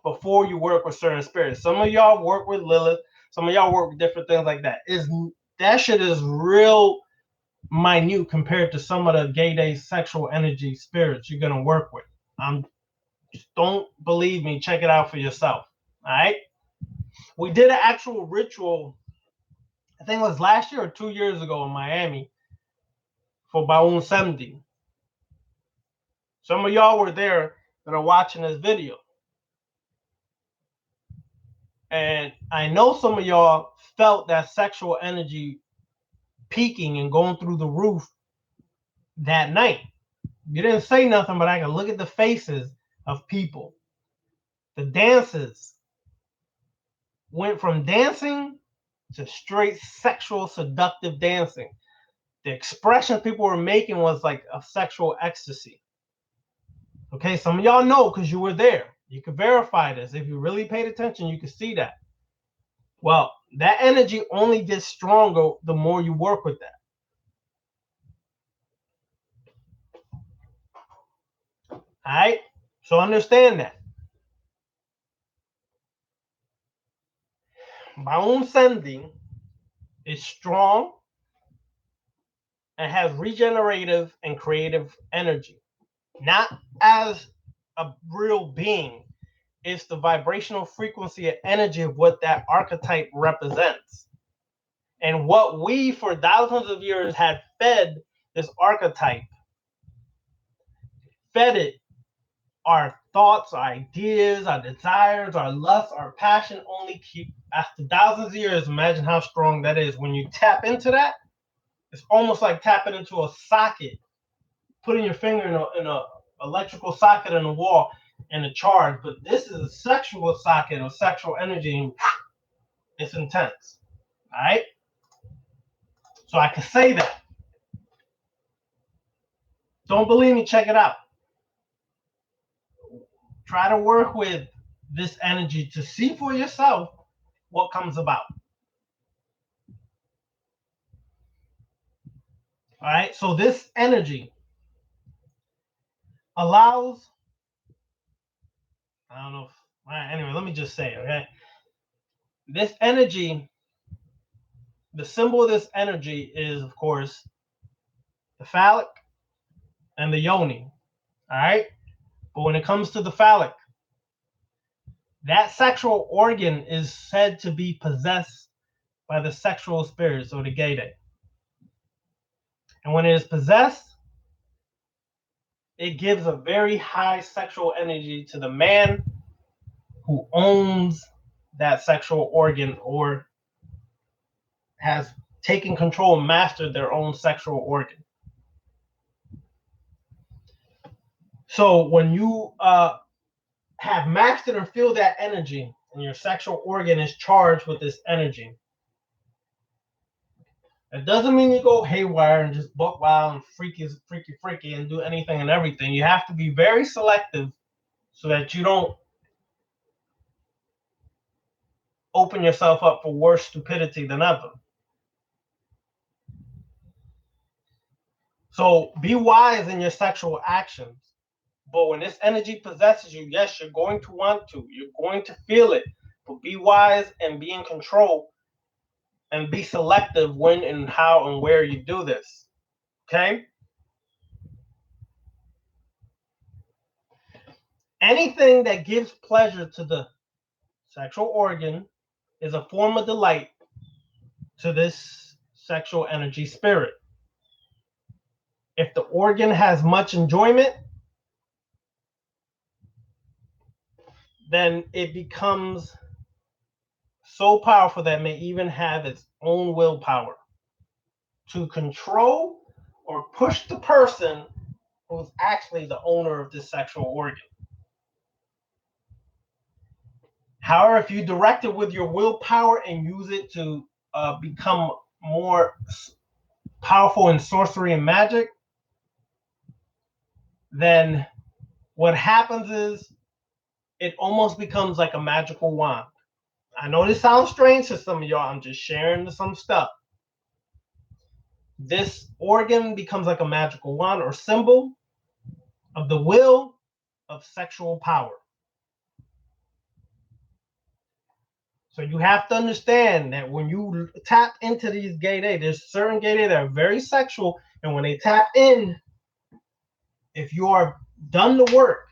before you work with certain spirits. Some of y'all work with Lilith, some of y'all work with different things like that. That shit is real minute compared to some of the gay day sexual energy spirits you're gonna work with. Don't believe me, check it out for yourself. All right. We did an actual ritual, I think it was last year or 2 years ago in Miami for Baun 70. Some of y'all were there that are watching this video. And I know some of y'all felt that sexual energy peaking and going through the roof that night. You didn't say nothing, but I could look at the faces of people. The dances went from dancing to straight sexual seductive dancing. The expression people were making was like a sexual ecstasy. Okay, some of y'all know because you were there. You can verify this. If you really paid attention, you can see that. Well, that energy only gets stronger the more you work with that. All right, so understand that. Baum sending is strong and has regenerative and creative energy. Not as a real being, it's the vibrational frequency and energy of what that archetype represents. And what we, for thousands of years, had fed this archetype, fed it our thoughts, our ideas, our desires, our lusts, our passion only keep, after thousands of years, imagine how strong that is. When you tap into that, it's almost like tapping into a socket, putting your finger in a electrical socket in the wall and a charge. But this is a sexual socket of sexual energy, and it's intense. All right? So I can say that. Don't believe me, check it out. Try to work with this energy to see for yourself what comes about. All right, so this energy allows, I don't know, anyway, let me just say, okay? This energy, the symbol of this energy is, of course, the phallic and the yoni, all right? But when it comes to the phallic, that sexual organ is said to be possessed by the sexual spirits or the gede. And when it is possessed, it gives a very high sexual energy to the man who owns that sexual organ or has taken control and mastered their own sexual organ. So when you have mastered and feel that energy and your sexual organ is charged with this energy, it doesn't mean you go haywire and just buck wild and freaky and do anything and everything. You have to be very selective so that you don't open yourself up for worse stupidity than ever. So be wise in your sexual actions. But when this energy possesses you, yes, you're going to want to. You're going to feel it. But be wise and be in control and be selective when and how and where you do this. Okay? Anything that gives pleasure to the sexual organ is a form of delight to this sexual energy spirit. If the organ has much enjoyment, then it becomes so powerful that it may even have its own willpower to control or push the person who's actually the owner of this sexual organ. However, if you direct it with your willpower and use it to become more powerful in sorcery and magic, then what happens is it almost becomes like a magical wand. I know this sounds strange to some of y'all. I'm just sharing some stuff. This organ becomes like a magical wand or symbol of the will of sexual power. So you have to understand that when you tap into these gate A, there's certain gate A that are very sexual, and when they tap in, if you are done the work,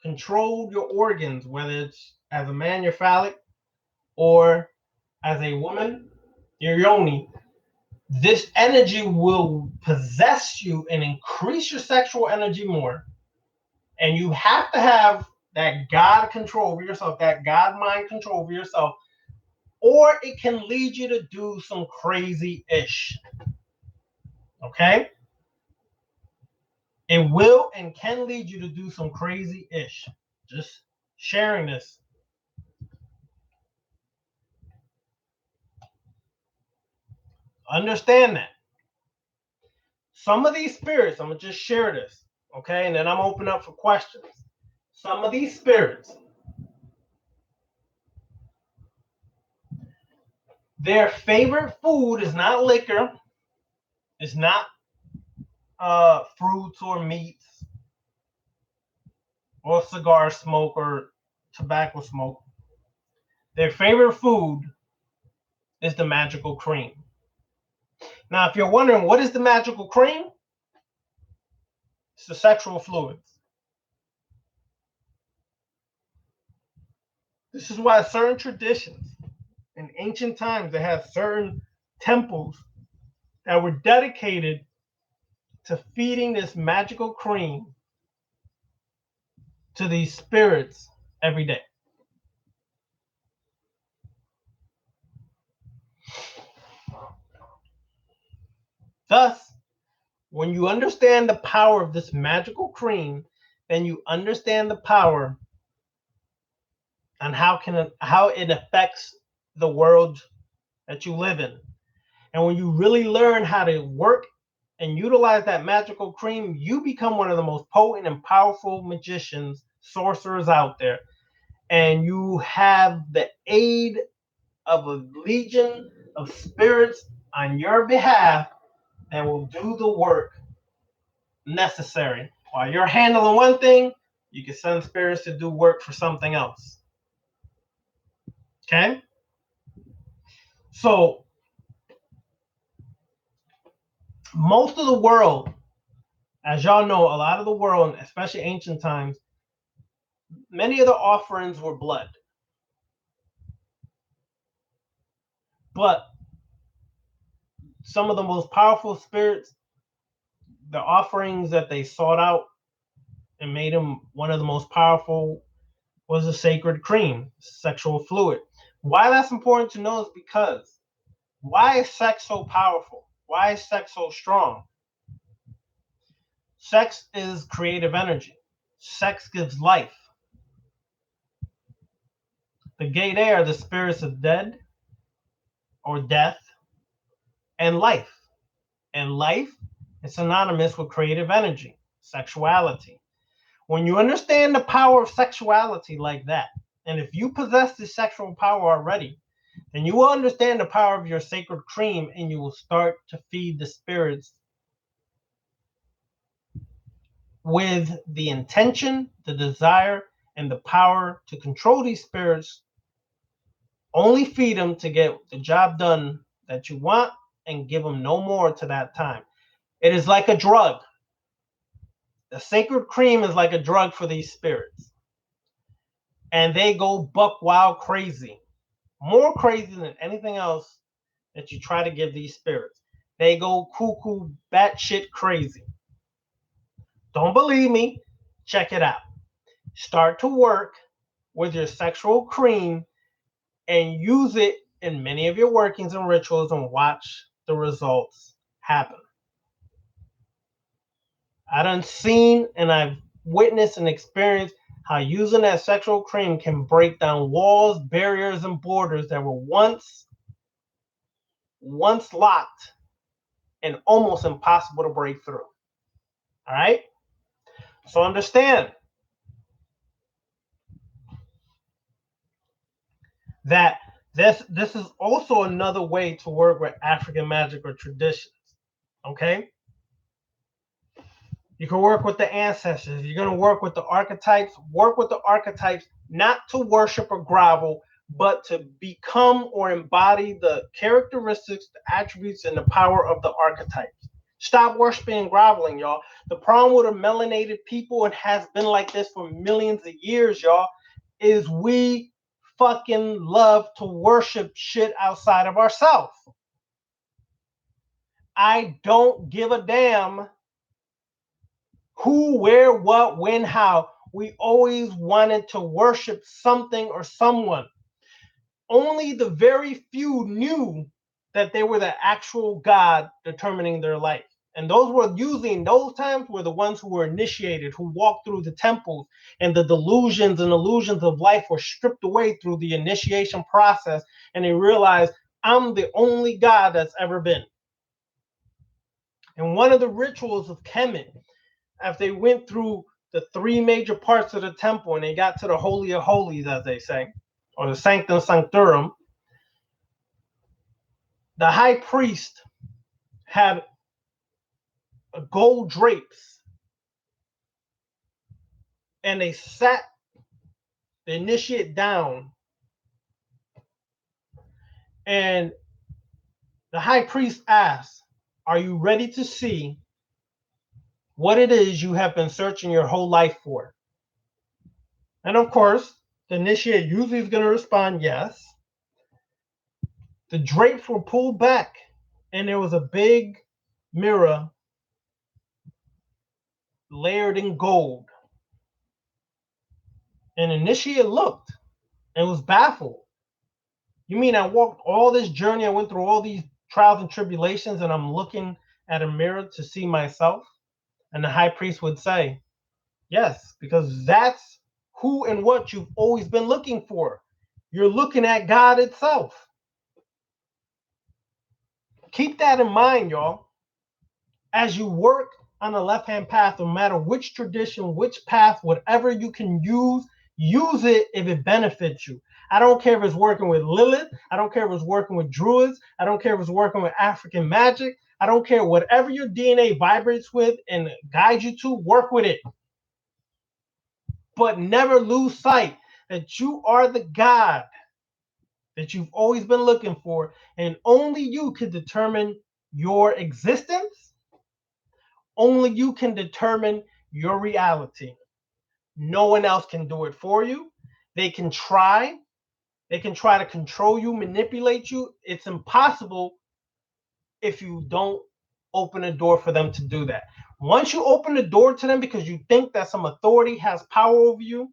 control your organs, whether it's as a man, your phallic, or as a woman, your yoni, this energy will possess you and increase your sexual energy more. And you have to have that God control over yourself, that God mind control over yourself, or it can lead you to do some crazy ish. Okay? It will and can lead you to do some crazy ish. Just sharing this. Understand that. Some of these spirits, I'm going to just share this, okay? And then I'm open up for questions. Some of these spirits, their favorite food is not liquor, it's not fruits or meats or cigar smoke or tobacco smoke. Their favorite food is the magical cream. Now, if you're wondering what is the magical cream, it's the sexual fluids. This is why certain traditions in ancient times they have certain temples that were dedicated to feeding this magical cream to these spirits every day. Thus, when you understand the power of this magical cream, then you understand the power and how it affects the world that you live in. And when you really learn how to work and utilize that magical cream, you become one of the most potent and powerful magicians, sorcerers out there. And you have the aid of a legion of spirits on your behalf that will do the work necessary. While you're handling one thing, you can send spirits to do work for something else. Okay? So, most of the world, as y'all know, a lot of the world, especially ancient times, many of the offerings were blood. But some of the most powerful spirits, the offerings that they sought out and made them one of the most powerful was a sacred cream, sexual fluid. Why that's important to know is because why is sex so powerful? Why is sex so strong? Sex is creative energy. Sex gives life. The gate A are the spirits of dead or death and life. And life is synonymous with creative energy, sexuality. When you understand the power of sexuality like that, and if you possess this sexual power already, then you will understand the power of your sacred cream and you will start to feed the spirits with the intention, the desire, and the power to control these spirits. Only feed them to get the job done that you want and give them no more to that time. It is like a drug. The sacred cream is like a drug for these spirits. And they go buck wild crazy. More crazy than anything else that you try to give these spirits. They go cuckoo, batshit crazy. Don't believe me? Check it out. Start to work with your sexual cream and use it in many of your workings and rituals and watch the results happen. I done seen and I've witnessed and experienced how using that sexual cream can break down walls, barriers, and borders that were once locked and almost impossible to break through. All right? So understand, that this is also another way to work with African magic or traditions. Okay, you can work with the ancestors. You're going to work with the archetypes. Work with the archetypes not to worship or grovel, but to become or embody the characteristics, the attributes, and the power of the archetypes. Stop worshiping and groveling, y'all. The problem with the melanated people, and has been like this for millions of years, y'all, is we fucking love to worship shit outside of ourselves. I don't give a damn who, where, what, when, how. We always wanted to worship something or someone. Only the very few knew that they were the actual God determining their life. And those were usually in those times were the ones who were initiated, who walked through the temples, and the delusions and illusions of life were stripped away through the initiation process. And they realized, I'm the only God that's ever been. And one of the rituals of Kemet, after they went through the three major parts of the temple and they got to the Holy of Holies, as they say, or the Sanctum Sanctorum, the high priest had gold drapes, and they sat the initiate down, and the high priest asked, are you ready to see what it is you have been searching your whole life for? And of course, the initiate usually is going to respond yes. The drapes were pulled back, and there was a big mirror layered in gold. And initiate looked and was baffled. You mean I walked all this journey, I went through all these trials and tribulations, and I'm looking at a mirror to see myself? And the high priest would say, yes, because that's who and what you've always been looking for. You're looking at God itself. Keep that in mind, y'all. As you work on the left-hand path, no matter which tradition, which path, whatever you can use it if it benefits you. I don't care if it's working with Lilith. I don't care if it's working with Druids. I don't care if it's working with African magic. I don't care whatever your DNA vibrates with and guides you to, work with it. But never lose sight that you are the God that you've always been looking for, and only you can determine your existence. Only you can determine your reality. No one else can do it for you. They can try. They can try to control you, manipulate you. It's impossible if you don't open a door for them to do that. Once you open the door to them because you think that some authority has power over you,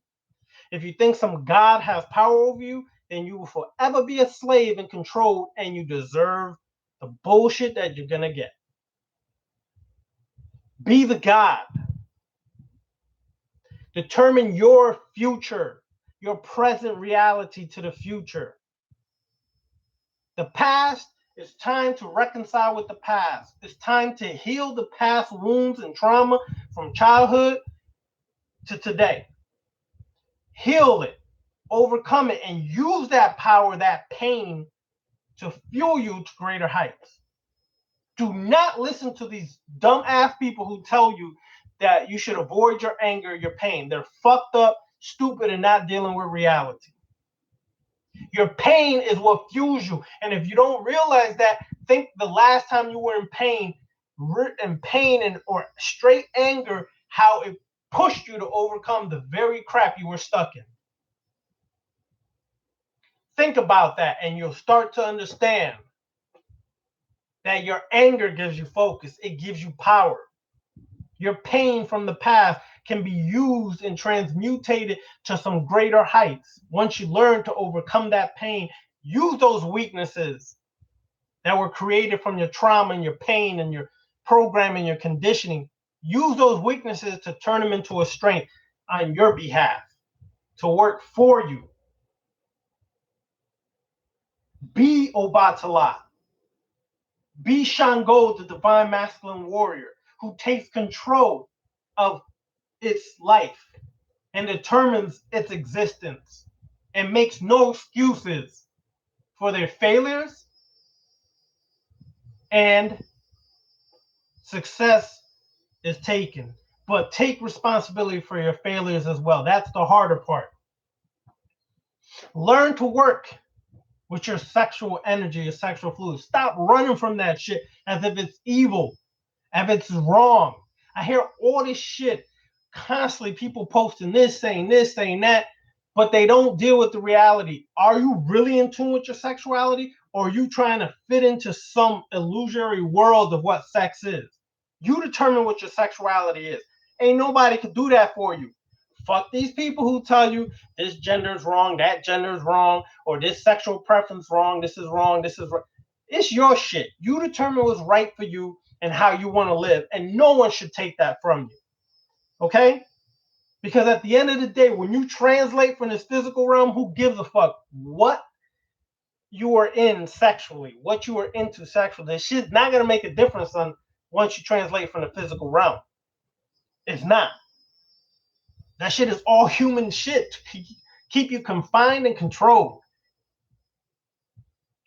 if you think some God has power over you, then you will forever be a slave and controlled, and you deserve the bullshit that you're going to get. Be the God. Determine your future, your present reality to the future. The past, it's time to reconcile with the past. It's time to heal the past wounds and trauma from childhood to today. Heal it, overcome it, and use that power, that pain, to fuel you to greater heights. Do not listen to these dumb-ass people who tell you that you should avoid your anger, your pain. They're fucked up, stupid, and not dealing with reality. Your pain is what fuels you. And if you don't realize that, think the last time you were in pain or straight anger, how it pushed you to overcome the very crap you were stuck in. Think about that, and you'll start to understand that your anger gives you focus. It gives you power. Your pain from the past can be used and transmutated to some greater heights. Once you learn to overcome that pain, use those weaknesses that were created from your trauma and your pain and your programming, your conditioning. Use those weaknesses to turn them into a strength on your behalf, to work for you. Be Obatala. Be Shango, the divine masculine warrior, who takes control of its life and determines its existence. and makes no excuses for their failures, and success is taken. But take responsibility for your failures as well. That's the harder part. Learn to work with your sexual energy, your sexual fluid. Stop running from that shit as if it's evil, as if it's wrong. I hear all this shit constantly, people posting this, saying that, but they don't deal with the reality. Are you really in tune with your sexuality, or are you trying to fit into some illusory world of what sex is? You determine what your sexuality is. Ain't nobody can do that for you. Fuck these people who tell you this gender is wrong, that gender is wrong, or this sexual preference wrong, this is wrong, this is wrong. It's your shit. You determine what's right for you and how you want to live, and no one should take that from you. Okay? Because at the end of the day, when you translate from this physical realm, who gives a fuck what you are in sexually, what you are into sexually? This shit's not going to make a difference on once you translate from the physical realm. It's not. That shit is all human shit to keep you confined and controlled.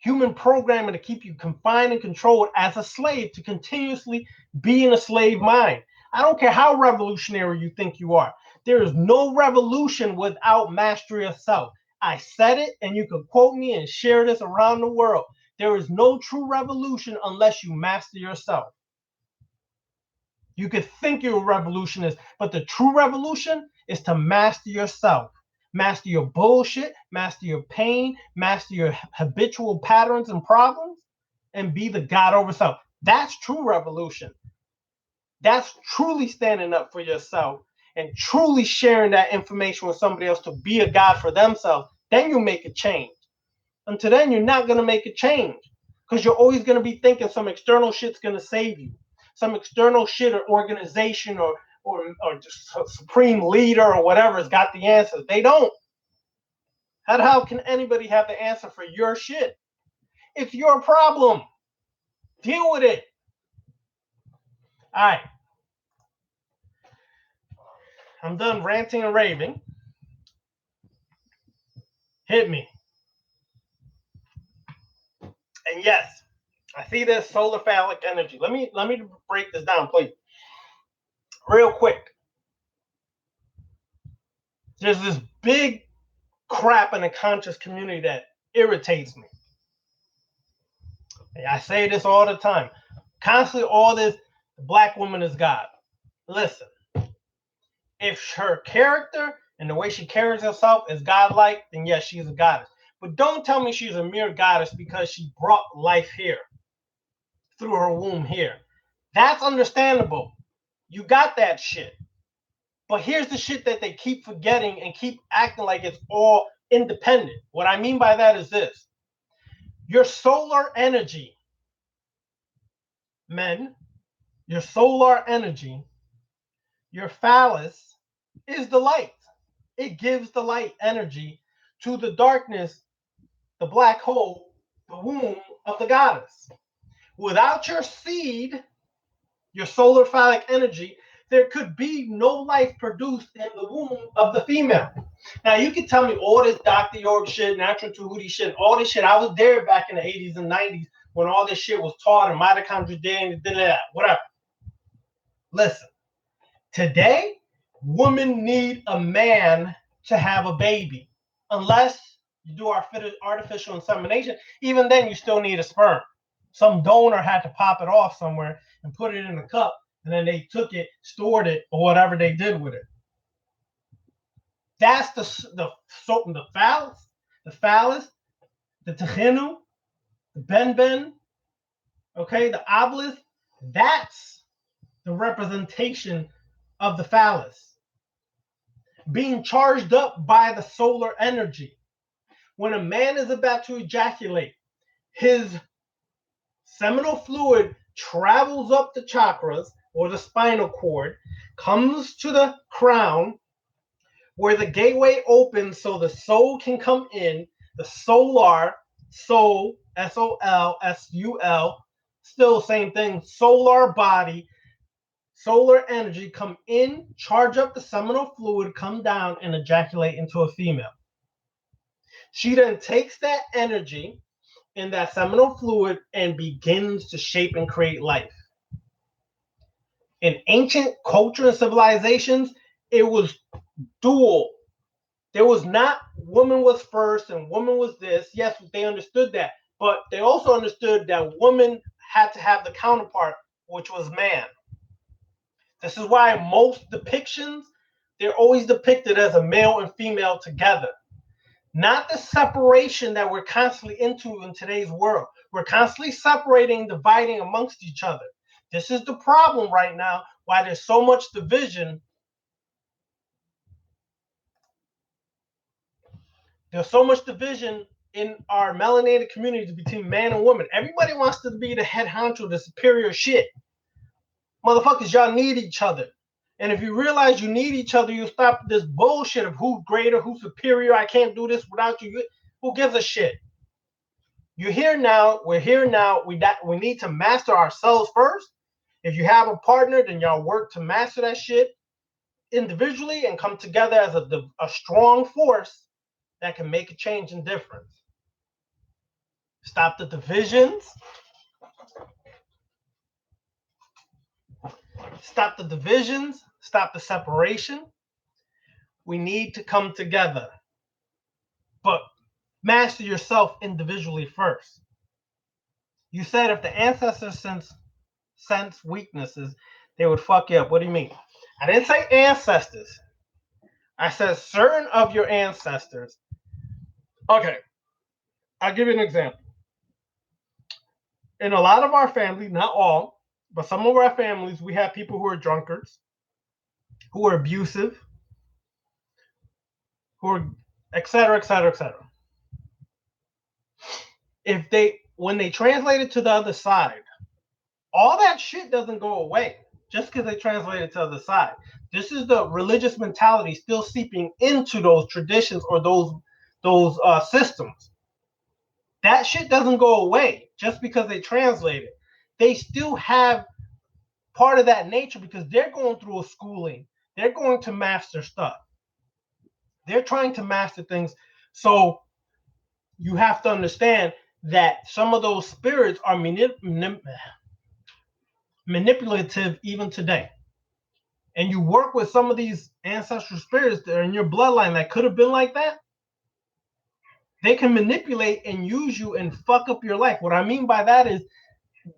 Human programming to keep you confined and controlled as a slave, to continuously be in a slave mind. I don't care how revolutionary you think you are. There is no revolution without mastery of self. I said it, and you can quote me and share this around the world. There is no true revolution unless you master yourself. You could think you're a revolutionist, but the true revolution is to master yourself. Master your bullshit, master your pain, master your habitual patterns and problems, and be the God over self. That's true revolution. That's truly standing up for yourself and truly sharing that information with somebody else to be a God for themselves. Then you make a change. Until then, you're not going to make a change because you're always going to be thinking some external shit's going to save you. Some external shit or organization or just a supreme leader or whatever has got the answers. They don't. How can anybody have the answer for your shit? It's your problem. Deal with it. All right. I'm done ranting and raving. Hit me. And yes, I see this solar phallic energy. Let me break this down, please. Real quick. There's this big crap in the conscious community that irritates me. I say this all the time. Constantly all this, the black woman is God. Listen, if her character and the way she carries herself is godlike, then yes, she's a goddess. But don't tell me she's a mere goddess because she brought life here through her womb here. That's understandable. You got that shit. But here's the shit that they keep forgetting and keep acting like it's all independent. What I mean by that is this. Your solar energy, men, your solar energy, your phallus is the light. It gives the light energy to the darkness, the black hole, the womb of the goddess. Without your seed, your solar phallic energy, there could be no life produced in the womb of the female. Now, you can tell me all this Dr. York shit, natural Tahuti shit, all this shit. I was there back in the 80s and 90s when all this shit was taught and mitochondria and whatever. Listen, today, women need a man to have a baby. Unless you do artificial insemination, even then you still need a sperm. Some donor had to pop it off somewhere and put it in a cup, and then they took it, stored it, or whatever they did with it. That's the phallus, the techenu, the benben, okay, the obelisk. That's the representation of the phallus being charged up by the solar energy. When a man is about to ejaculate, his seminal fluid travels up the chakras or the spinal cord, comes to the crown where the gateway opens so the soul can come in. The soul, S-O-L-S-U-L, still same thing, solar body, solar energy come in, charge up the seminal fluid, come down and ejaculate into a female. She then takes that energy in that seminal fluid and begins to shape and create life. In ancient culture and civilizations, it was dual. There was not woman was first and woman was this. Yes, they understood that, but they also understood that woman had to have the counterpart, which was man. This is why most depictions, they're always depicted as a male and female together. Not the separation that we're constantly into in today's world. We're constantly separating, dividing amongst each other. This is the problem right now, why there's so much division. There's so much division in our melanated communities between man and woman. Everybody wants to be the head honcho, the superior shit. Motherfuckers, y'all need each other. And if you realize you need each other, you stop this bullshit of who's greater, who's superior. I can't do this without you. Who gives a shit? You're here now. We're here now. We need to master ourselves first. If you have a partner, then y'all work to master that shit individually and come together as a strong force that can make a change and difference. Stop the divisions. Stop the divisions. Stop the separation. We need to come together. But master yourself individually first. You said if the ancestors sense weaknesses, they would fuck you up. What do you mean? I didn't say ancestors. I said certain of your ancestors. Okay. I'll give you an example. In a lot of our families, not all, but some of our families, we have people who are drunkards, who are abusive, who are et cetera, et cetera, et cetera. When they translate it to the other side, all that shit doesn't go away just because they translate it to the other side. This is the religious mentality still seeping into those traditions or those systems. That shit doesn't go away just because they translate it. They still have part of that nature because they're going through a schooling. They're going to master stuff. They're trying to master things. So you have to understand that some of those spirits are manipulative even today. And you work with some of these ancestral spirits that are in your bloodline that could have been like that, they can manipulate and use you and fuck up your life. What I mean by that is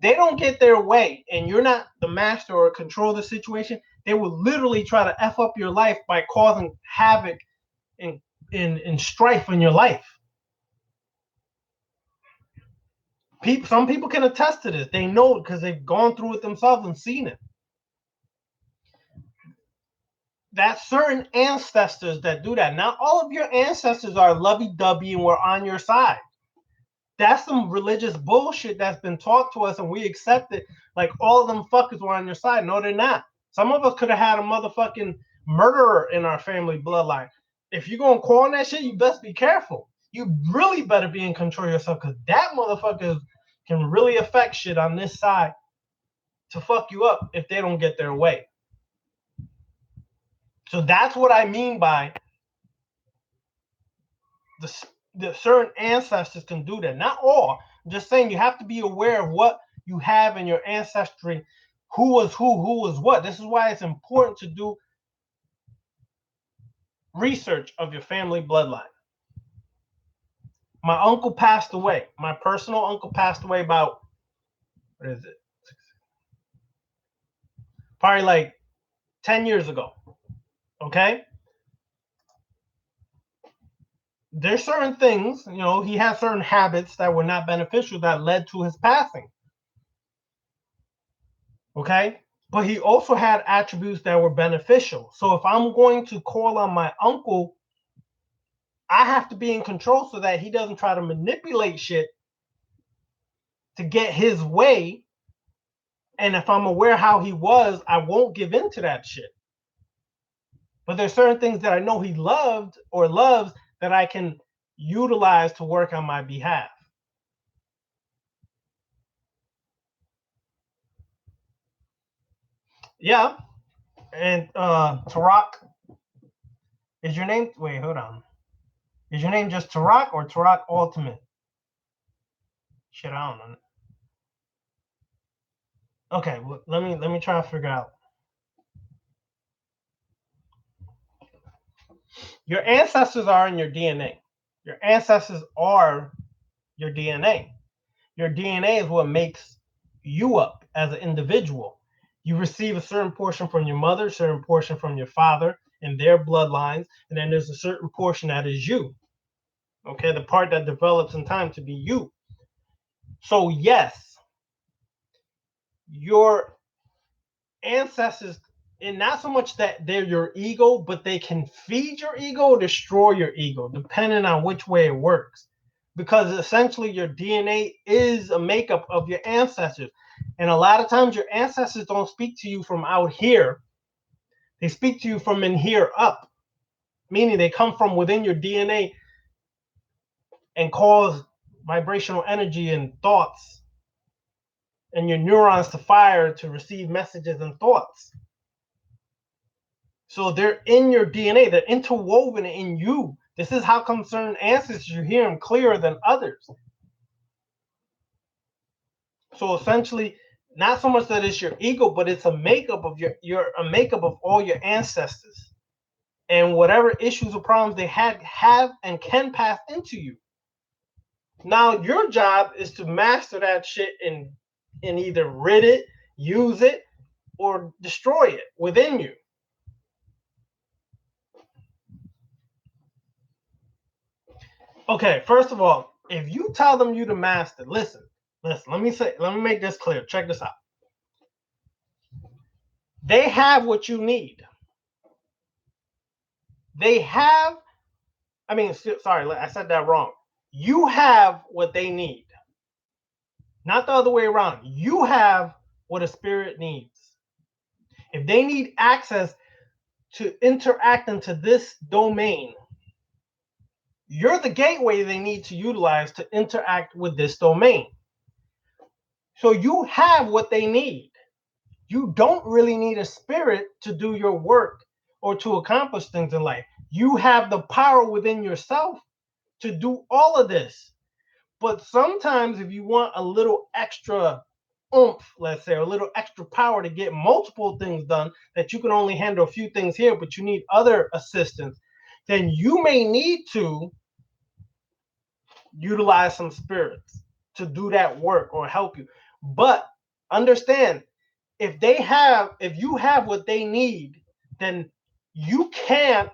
they don't get their way and you're not the master or control the situation. They will literally try to F up your life by causing havoc and strife in your life. Some people can attest to this. They know it because they've gone through it themselves and seen it. That's certain ancestors that do that. Not all of your ancestors are lovey-dovey and we're on your side. That's some religious bullshit that's been taught to us and we accept it like all of them fuckers were on your side. No, they're not. Some of us could have had a motherfucking murderer in our family bloodline. If you're going to call on that shit, you best be careful. You really better be in control of yourself because that motherfucker can really affect shit on this side to fuck you up if they don't get their way. So that's what I mean by the certain ancestors can do that. Not all. I'm just saying you have to be aware of what you have in your ancestry, who was who was what. This is why it's important to do research of your family bloodline. My uncle passed away. My personal uncle passed away about, what is it? Probably like 10 years ago. Okay? There's certain things, he had certain habits that were not beneficial that led to his passing. Okay? But he also had attributes that were beneficial. So if I'm going to call on my uncle, I have to be in control so that he doesn't try to manipulate shit to get his way. And if I'm aware how he was, I won't give in to that shit. But there's certain things that I know he loved or loves that I can utilize to work on my behalf. Yeah. And Tarak, is your name? Wait, hold on. Is your name just Tarak or Tarak Ultimate? Shit, I don't know. Okay, well, let me try to figure out. Your ancestors are in your DNA. Your ancestors are your DNA. Your DNA is what makes you up as an individual. You receive a certain portion from your mother, a certain portion from your father and their bloodlines, and then there's a certain portion that is you. Okay, the part that develops in time to be you. So yes, your ancestors, and not so much that they're your ego, but they can feed your ego or destroy your ego, depending on which way it works. Because essentially your DNA is a makeup of your ancestors. And a lot of times your ancestors don't speak to you from out here. They speak to you from in here up, meaning they come from within your DNA and cause vibrational energy and thoughts and your neurons to fire to receive messages and thoughts. So they're in your DNA, they're interwoven in you. This is how come certain ancestors you hear them clearer than others. So essentially, not so much that it's your ego, but it's a makeup of your a makeup of all your ancestors. And whatever issues or problems they have and can pass into you. Now your job is to master that shit and either rid it, use it, or destroy it within you. Okay, first of all, if you tell them you the master, listen, let me make this clear. Check this out. They have what you need. They have, sorry, I said that wrong. You have what they need. Not the other way around. You have what a spirit needs. If they need access to interact into this domain, you're the gateway they need to utilize to interact with this domain. So you have what they need. You don't really need a spirit to do your work or to accomplish things in life. You have the power within yourself to do all of this. But sometimes, if you want a little extra oomph, let's say, a little extra power to get multiple things done, that you can only handle a few things here, but you need other assistance, then you may need to utilize some spirits to do that work or help you. But understand, if you have what they need, then you can't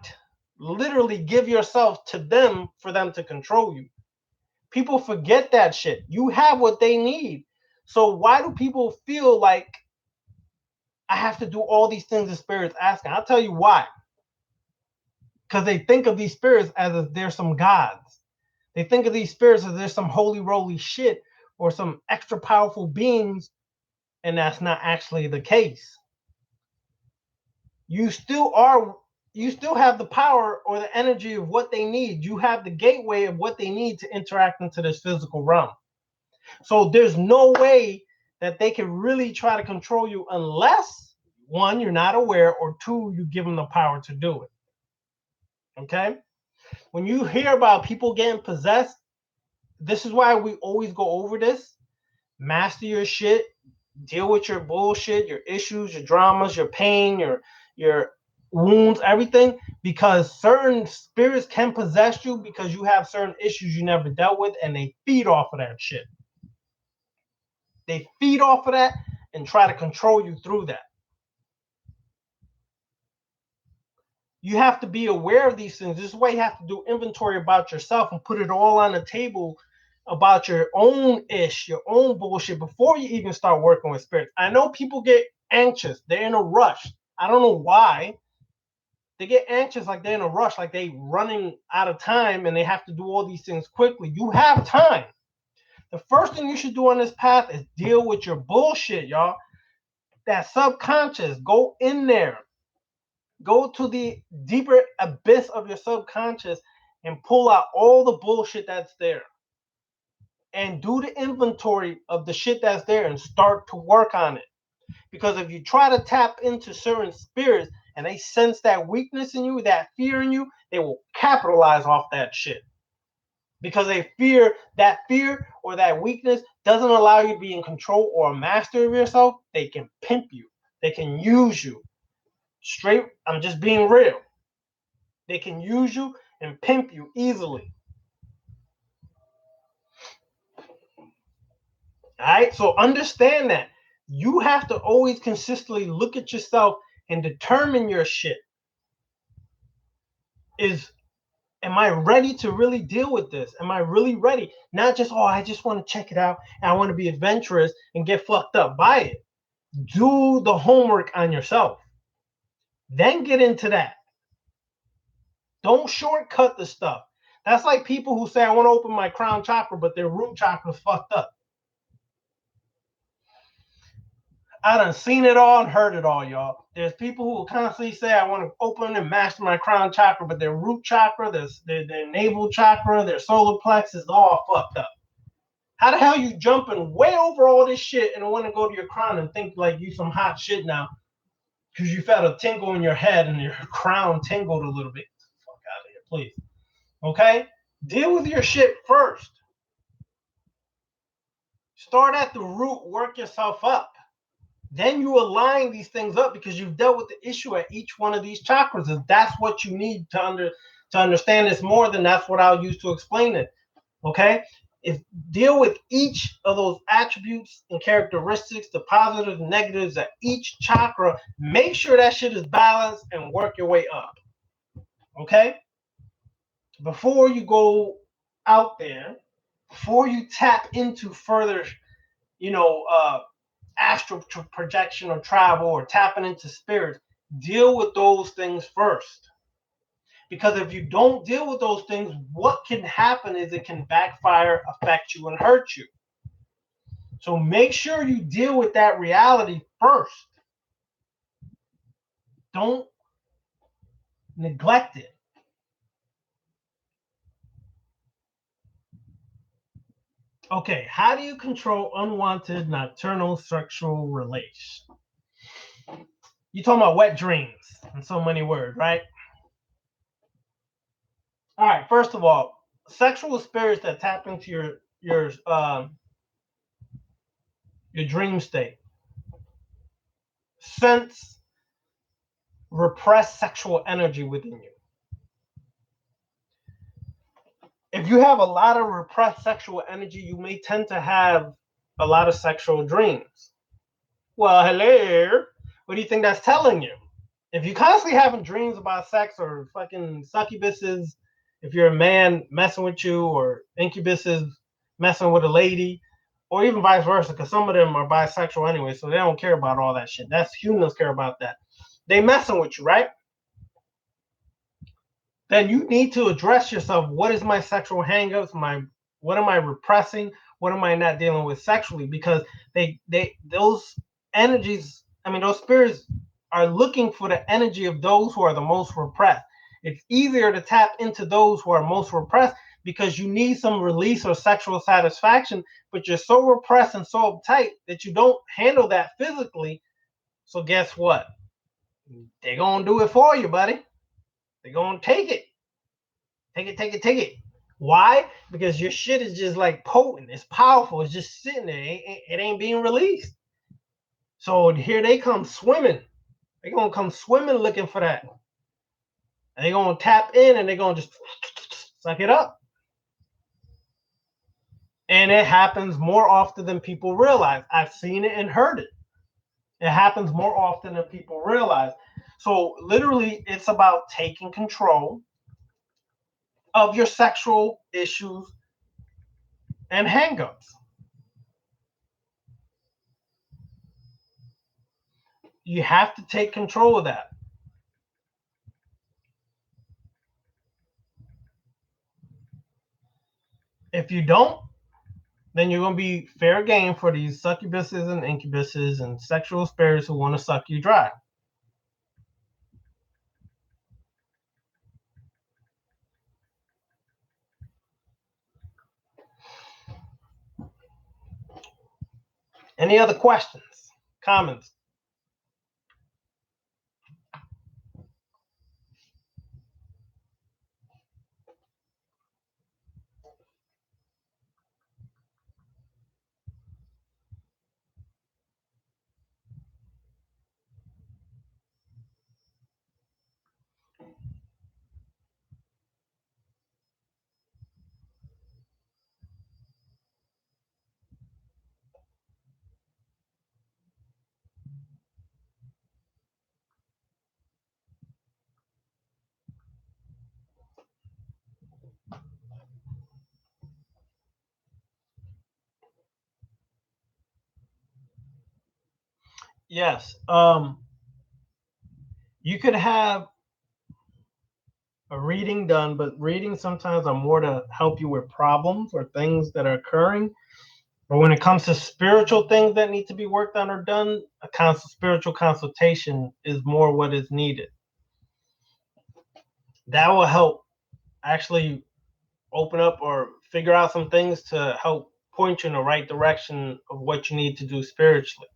literally give yourself to them for them to control you. People forget that shit. You have what they need. So why do people feel like I have to do all these things the spirits asking? I'll tell you why. Because they think of these spirits as if they're some gods. They think of these spirits as there's some holy roly shit or some extra powerful beings, and that's not actually the case. You still have the power or the energy of what they need. You have the gateway of what they need to interact into this physical realm. So there's no way that they can really try to control you unless, one, you're not aware, or two, you give them the power to do it. Okay? When you hear about people getting possessed, this is why we always go over this. Master your shit, deal with your bullshit, your issues, your dramas, your pain, your wounds, everything, because certain spirits can possess you because you have certain issues you never dealt with, and they feed off of that shit. They feed off of that and try to control you through that. You have to be aware of these things. This is why you have to do inventory about yourself and put it all on the table about your own your own bullshit before you even start working with spirits. I know people get anxious. They're in a rush. I don't know why. They get anxious like they're in a rush, like they running out of time and they have to do all these things quickly. You have time. The first thing you should do on this path is deal with your bullshit, y'all. That subconscious, go in there. Go to the deeper abyss of your subconscious and pull out all the bullshit that's there. And do the inventory of the shit that's there and start to work on it. Because if you try to tap into certain spirits and they sense that weakness in you, that fear in you, they will capitalize off that shit. Because they fear or that weakness doesn't allow you to be in control or a master of yourself. They can pimp you. They can use you. Straight, I'm just being real. They can use you and pimp you easily. All right, so understand that. You have to always consistently look at yourself and determine your shit. Am I ready to really deal with this? Am I really ready? Not just, I just want to check it out and I want to be adventurous and get fucked up by it. Do the homework on yourself. Then get into that. Don't shortcut the stuff. That's like people who say, I want to open my crown chakra, but their root chakra is fucked up. I done seen it all and heard it all, y'all. There's people who will constantly say, I want to open and master my crown chakra, but their root chakra, their navel chakra, their solar plexus is all fucked up. How the hell you jumping way over all this shit and want to go to your crown and think like you some hot shit now because you felt a tingle in your head and your crown tingled a little bit? Fuck out of here, please. Okay? Deal with your shit first. Start at the root, work yourself up. Then you align these things up because you've dealt with the issue at each one of these chakras. If that's what you need to understand this more, then that's what I'll use to explain it. Okay? Deal with each of those attributes and characteristics, the positives and negatives at each chakra. Make sure that shit is balanced and work your way up. Okay? Before you go out there, before you tap into further, astral projection or travel or tapping into spirits, deal with those things first. Because if you don't deal with those things, what can happen is it can backfire, affect you, and hurt you. So make sure you deal with that reality first. Don't neglect it. Okay, how do you control unwanted nocturnal sexual relations? You're talking about wet dreams in so many words, right? All right, first of all, sexual spirits that tap into your dream state sense repressed sexual energy within you. If you have a lot of repressed sexual energy, you may tend to have a lot of sexual dreams. Well, hello. What do you think that's telling you? If you're constantly having dreams about sex or fucking succubuses, if you're a man messing with you or incubuses messing with a lady, or even vice versa, because some of them are bisexual anyway, so they don't care about all that shit. That's humans care about that. They messing with you, right? Then you need to address yourself. What is my sexual hangups? What am I repressing? What am I not dealing with sexually? Because those energies, those spirits are looking for the energy of those who are the most repressed. It's easier to tap into those who are most repressed because you need some release or sexual satisfaction, but you're so repressed and so uptight that you don't handle that physically. So guess what? They're going to do it for you, buddy. They're going to take it. Take it. Why? Because your shit is just like potent. It's powerful. It's just sitting there. It ain't being released. So here they come swimming. They're going to come swimming looking for that. And they're going to tap in and they're going to just suck it up. And it happens more often than people realize. I've seen it and heard it. It happens more often than people realize. So literally, it's about taking control of your sexual issues and hangups. You have to take control of that. If you don't, then you're going to be fair game for these succubuses and incubuses and sexual spirits who want to suck you dry. Any other questions, comments? Yes. You could have a reading done, but readings sometimes are more to help you with problems or things that are occurring. But when it comes to spiritual things that need to be worked on or done, a spiritual consultation is more what is needed. That will help actually open up or figure out some things to help point you in the right direction of what you need to do spiritually.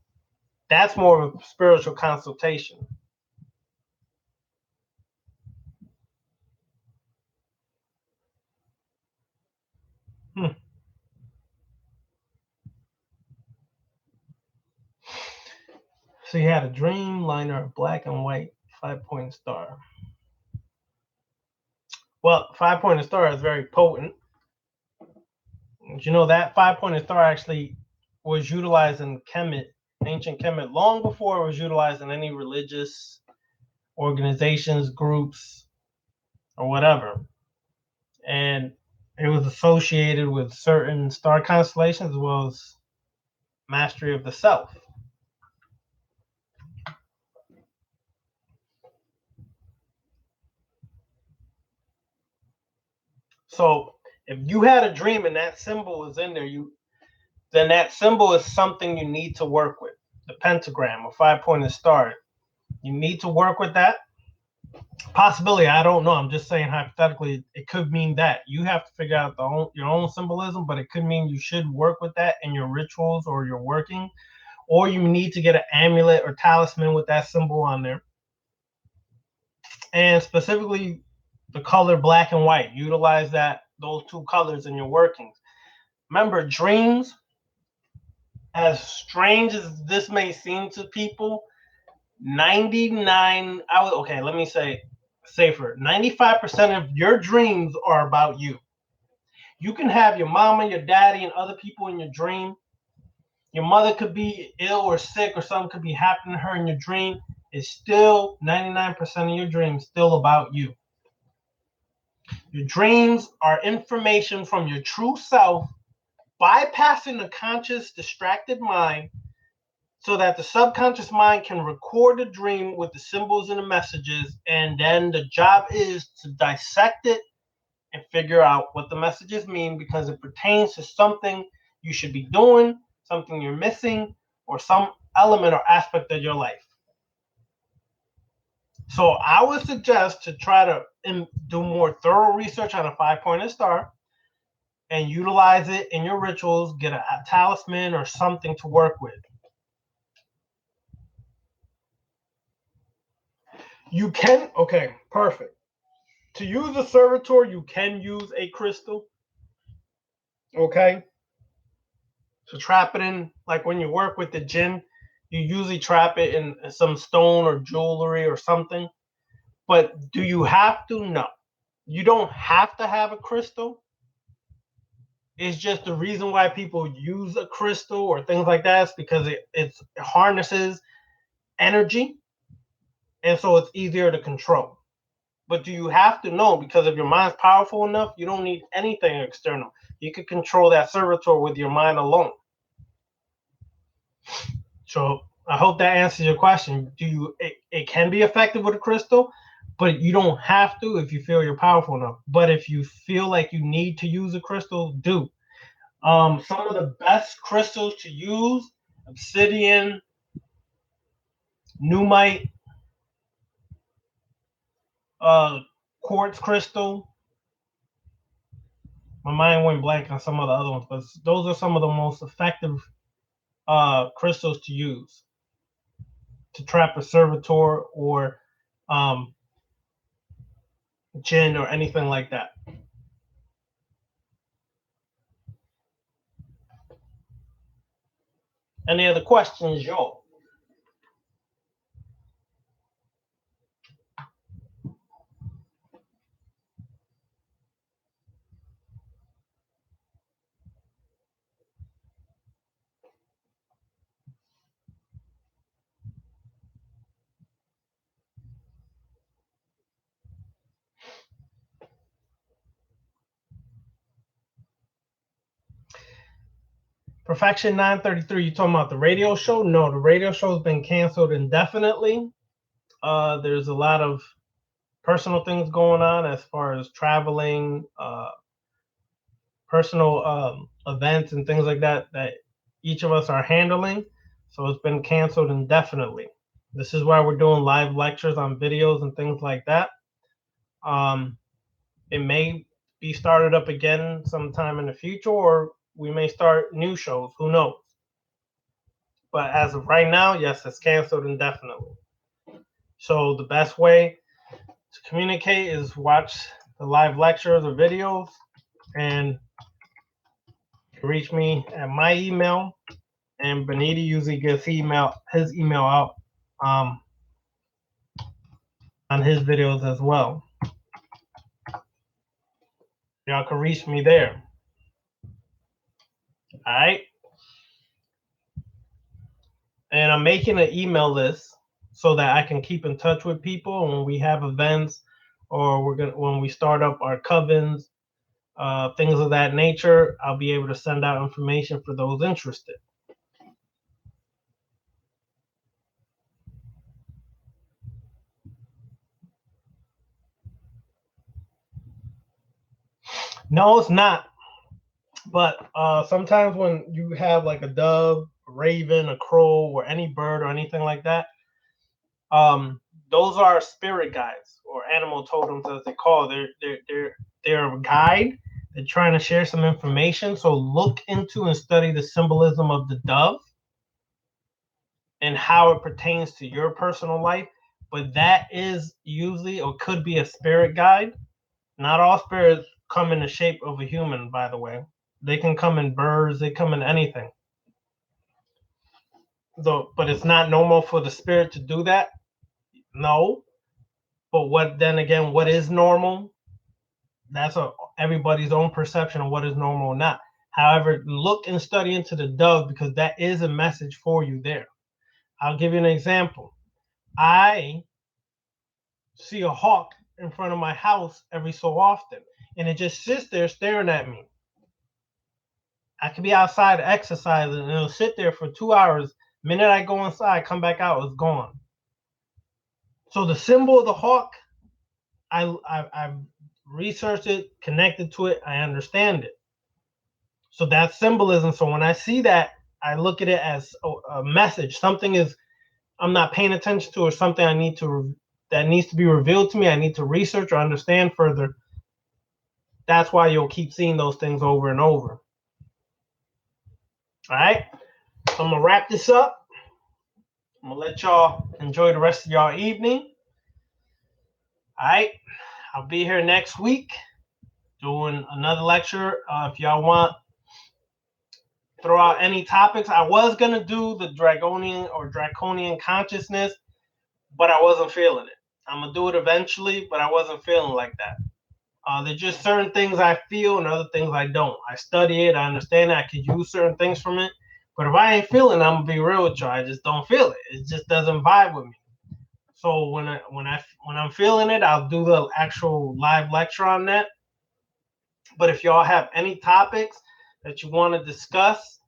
That's more of a spiritual consultation. Hmm. So you had a dream liner of black and white 5 point star. Well, 5 point star is very potent. You know that 5 point star actually was utilized in Kemet, ancient Kemet, long before it was utilized in any religious organizations, groups, or whatever. And it was associated with certain star constellations as well as mastery of the self. So if you had a dream and that symbol is in there, you then that symbol is something you need to work with. The pentagram, a 5 pointed star. You need to work with that. Possibility, I don't know. I'm just saying hypothetically, it could mean that you have to figure out your own symbolism, but it could mean you should work with that in your rituals or your working, or you need to get an amulet or talisman with that symbol on there. And specifically, the color black and white. Utilize those two colors in your workings. Remember, dreams, as strange as this may seem to people, 99, okay, let me say safer. 95% of your dreams are about you. You can have your mama, your daddy, and other people in your dream. Your mother could be ill or sick, or something could be happening to her in your dream. It's still 99% of your dreams still about you. Your dreams are information from your true self bypassing the conscious, distracted mind so that the subconscious mind can record the dream with the symbols and the messages. And then the job is to dissect it and figure out what the messages mean because it pertains to something you should be doing, something you're missing, or some element or aspect of your life. So I would suggest to try to do more thorough research on a 5 pointed star and utilize it in your rituals, get a talisman or something to work with. You can, okay, perfect. To use a servitor, you can use a crystal, okay? To trap it in, like when you work with the jinn, you usually trap it in some stone or jewelry or something. But do you have to? No. You don't have to have a crystal. It's just the reason why people use a crystal or things like that is because it harnesses energy, and so it's easier to control. But do you have to know? Because if your mind's powerful enough, you don't need anything external. You can control that servitor with your mind alone. So I hope that answers your question. It can be effective with a crystal, but you don't have to if you feel you're powerful enough. But if you feel like you need to use a crystal, do. Some of the best crystals to use: obsidian, numite, uh, quartz crystal. My mind went blank on some of the other ones, but those are some of the most effective crystals to use to trap a servitor or um, jinn or anything like that. Any other questions, Joel? Perfection 933, you talking about the radio show? No, the radio show's been canceled indefinitely. There's a lot of personal things going on as far as traveling, personal events and things like that each of us are handling. So it's been canceled indefinitely. This is why we're doing live lectures on videos and things like that. It may be started up again sometime in the future, or we may start new shows. Who knows? But as of right now, yes, it's canceled indefinitely. So the best way to communicate is watch the live lectures or videos, and reach me at my email. And Benita usually gets his email out on his videos as well. Y'all can reach me there. All right. And I'm making an email list so that I can keep in touch with people when we have events, or when we start up our covens, things of that nature. I'll be able to send out information for those interested. No, it's not. But sometimes when you have like a dove, a raven, a crow, or any bird or anything like that, those are spirit guides or animal totems, as they call. They're a guide. They're trying to share some information. So look into and study the symbolism of the dove and how it pertains to your personal life. But that is usually or could be a spirit guide. Not all spirits come in the shape of a human, by the way. They can come in birds, they come in anything. So, but it's not normal for the spirit to do that. No. But what is normal? That's everybody's own perception of what is normal or not. However, look and study into the dove, because that is a message for you there. I'll give you an example. I see a hawk in front of my house every so often, and it just sits there staring at me. I could be outside exercising, and it'll sit there for 2 hours. The minute I go inside, come back out, it's gone. So the symbol of the hawk, I've researched it, connected to it, I understand it. So that's symbolism. So when I see that, I look at it as a message. Something is I'm not paying attention to, or something that needs to be revealed to me. I need to research or understand further. That's why you'll keep seeing those things over and over. All right. So I'm gonna wrap this up. I'm gonna let y'all enjoy the rest of y'all evening. All right. I'll be here next week doing another lecture. If y'all want, throw out any topics. I was gonna do the draconian consciousness, but I wasn't feeling it. I'm gonna do it eventually, but I wasn't feeling like that. There's just certain things I feel and other things I don't. I study it, I understand it, I could use certain things from it. But if I ain't feeling it, I'm gonna be real with you. I just don't feel it. It just doesn't vibe with me. So when I'm feeling it, I'll do the actual live lecture on that. But if y'all have any topics that you want to discuss,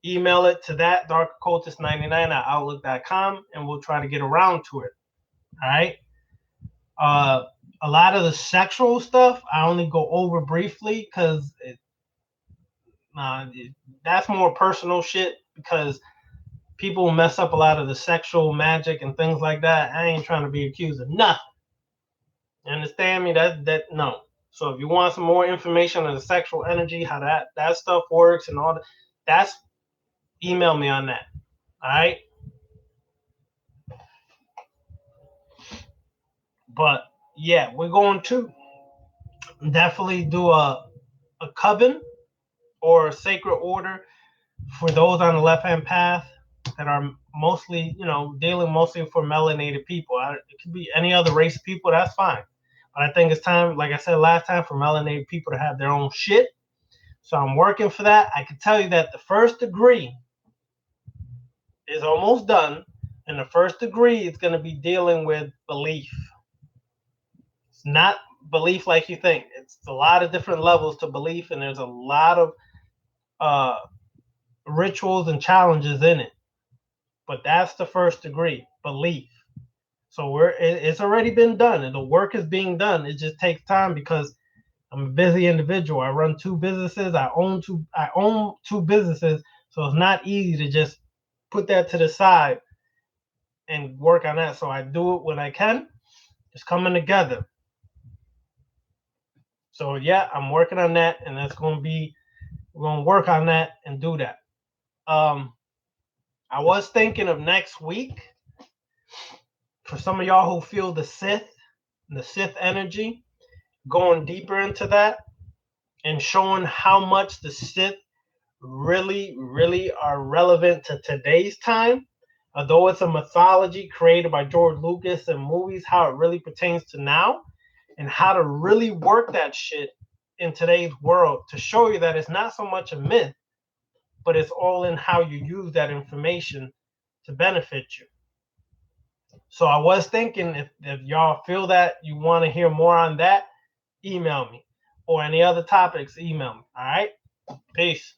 email it to that darkoccultist99@outlook.com, and we'll try to get around to it. All right. A lot of the sexual stuff I only go over briefly because that's more personal shit, because people mess up a lot of the sexual magic and things like that. I ain't trying to be accused of nothing. You understand me? That no. So if you want some more information on the sexual energy, how that stuff works and all that, that's email me on that. All right. But yeah, we're going to definitely do a coven or a sacred order for those on the left-hand path that are mostly, dealing mostly for melanated people. It could be any other race of people, that's fine. But I think it's time, like I said last time, for melanated people to have their own shit. So I'm working for that. I can tell you that the first degree is almost done. And the first degree is going to be dealing with belief. It's not belief like you think. It's a lot of different levels to belief, and there's a lot of rituals and challenges in it. But that's the first degree, belief. So it's already been done, and the work is being done. It just takes time because I'm a busy individual. I run two businesses. I own two businesses, so it's not easy to just put that to the side and work on that. So I do it when I can. It's coming together. So yeah, I'm working on that, and we're gonna work on that and do that. I was thinking of next week for some of y'all who feel the Sith energy, going deeper into that and showing how much the Sith really, really are relevant to today's time. Although it's a mythology created by George Lucas and movies, how it really pertains to now and how to really work that shit in today's world to show you that it's not so much a myth, but it's all in how you use that information to benefit you. So I was thinking if y'all feel that you want to hear more on that, email me. Or any other topics, email me. All right? Peace.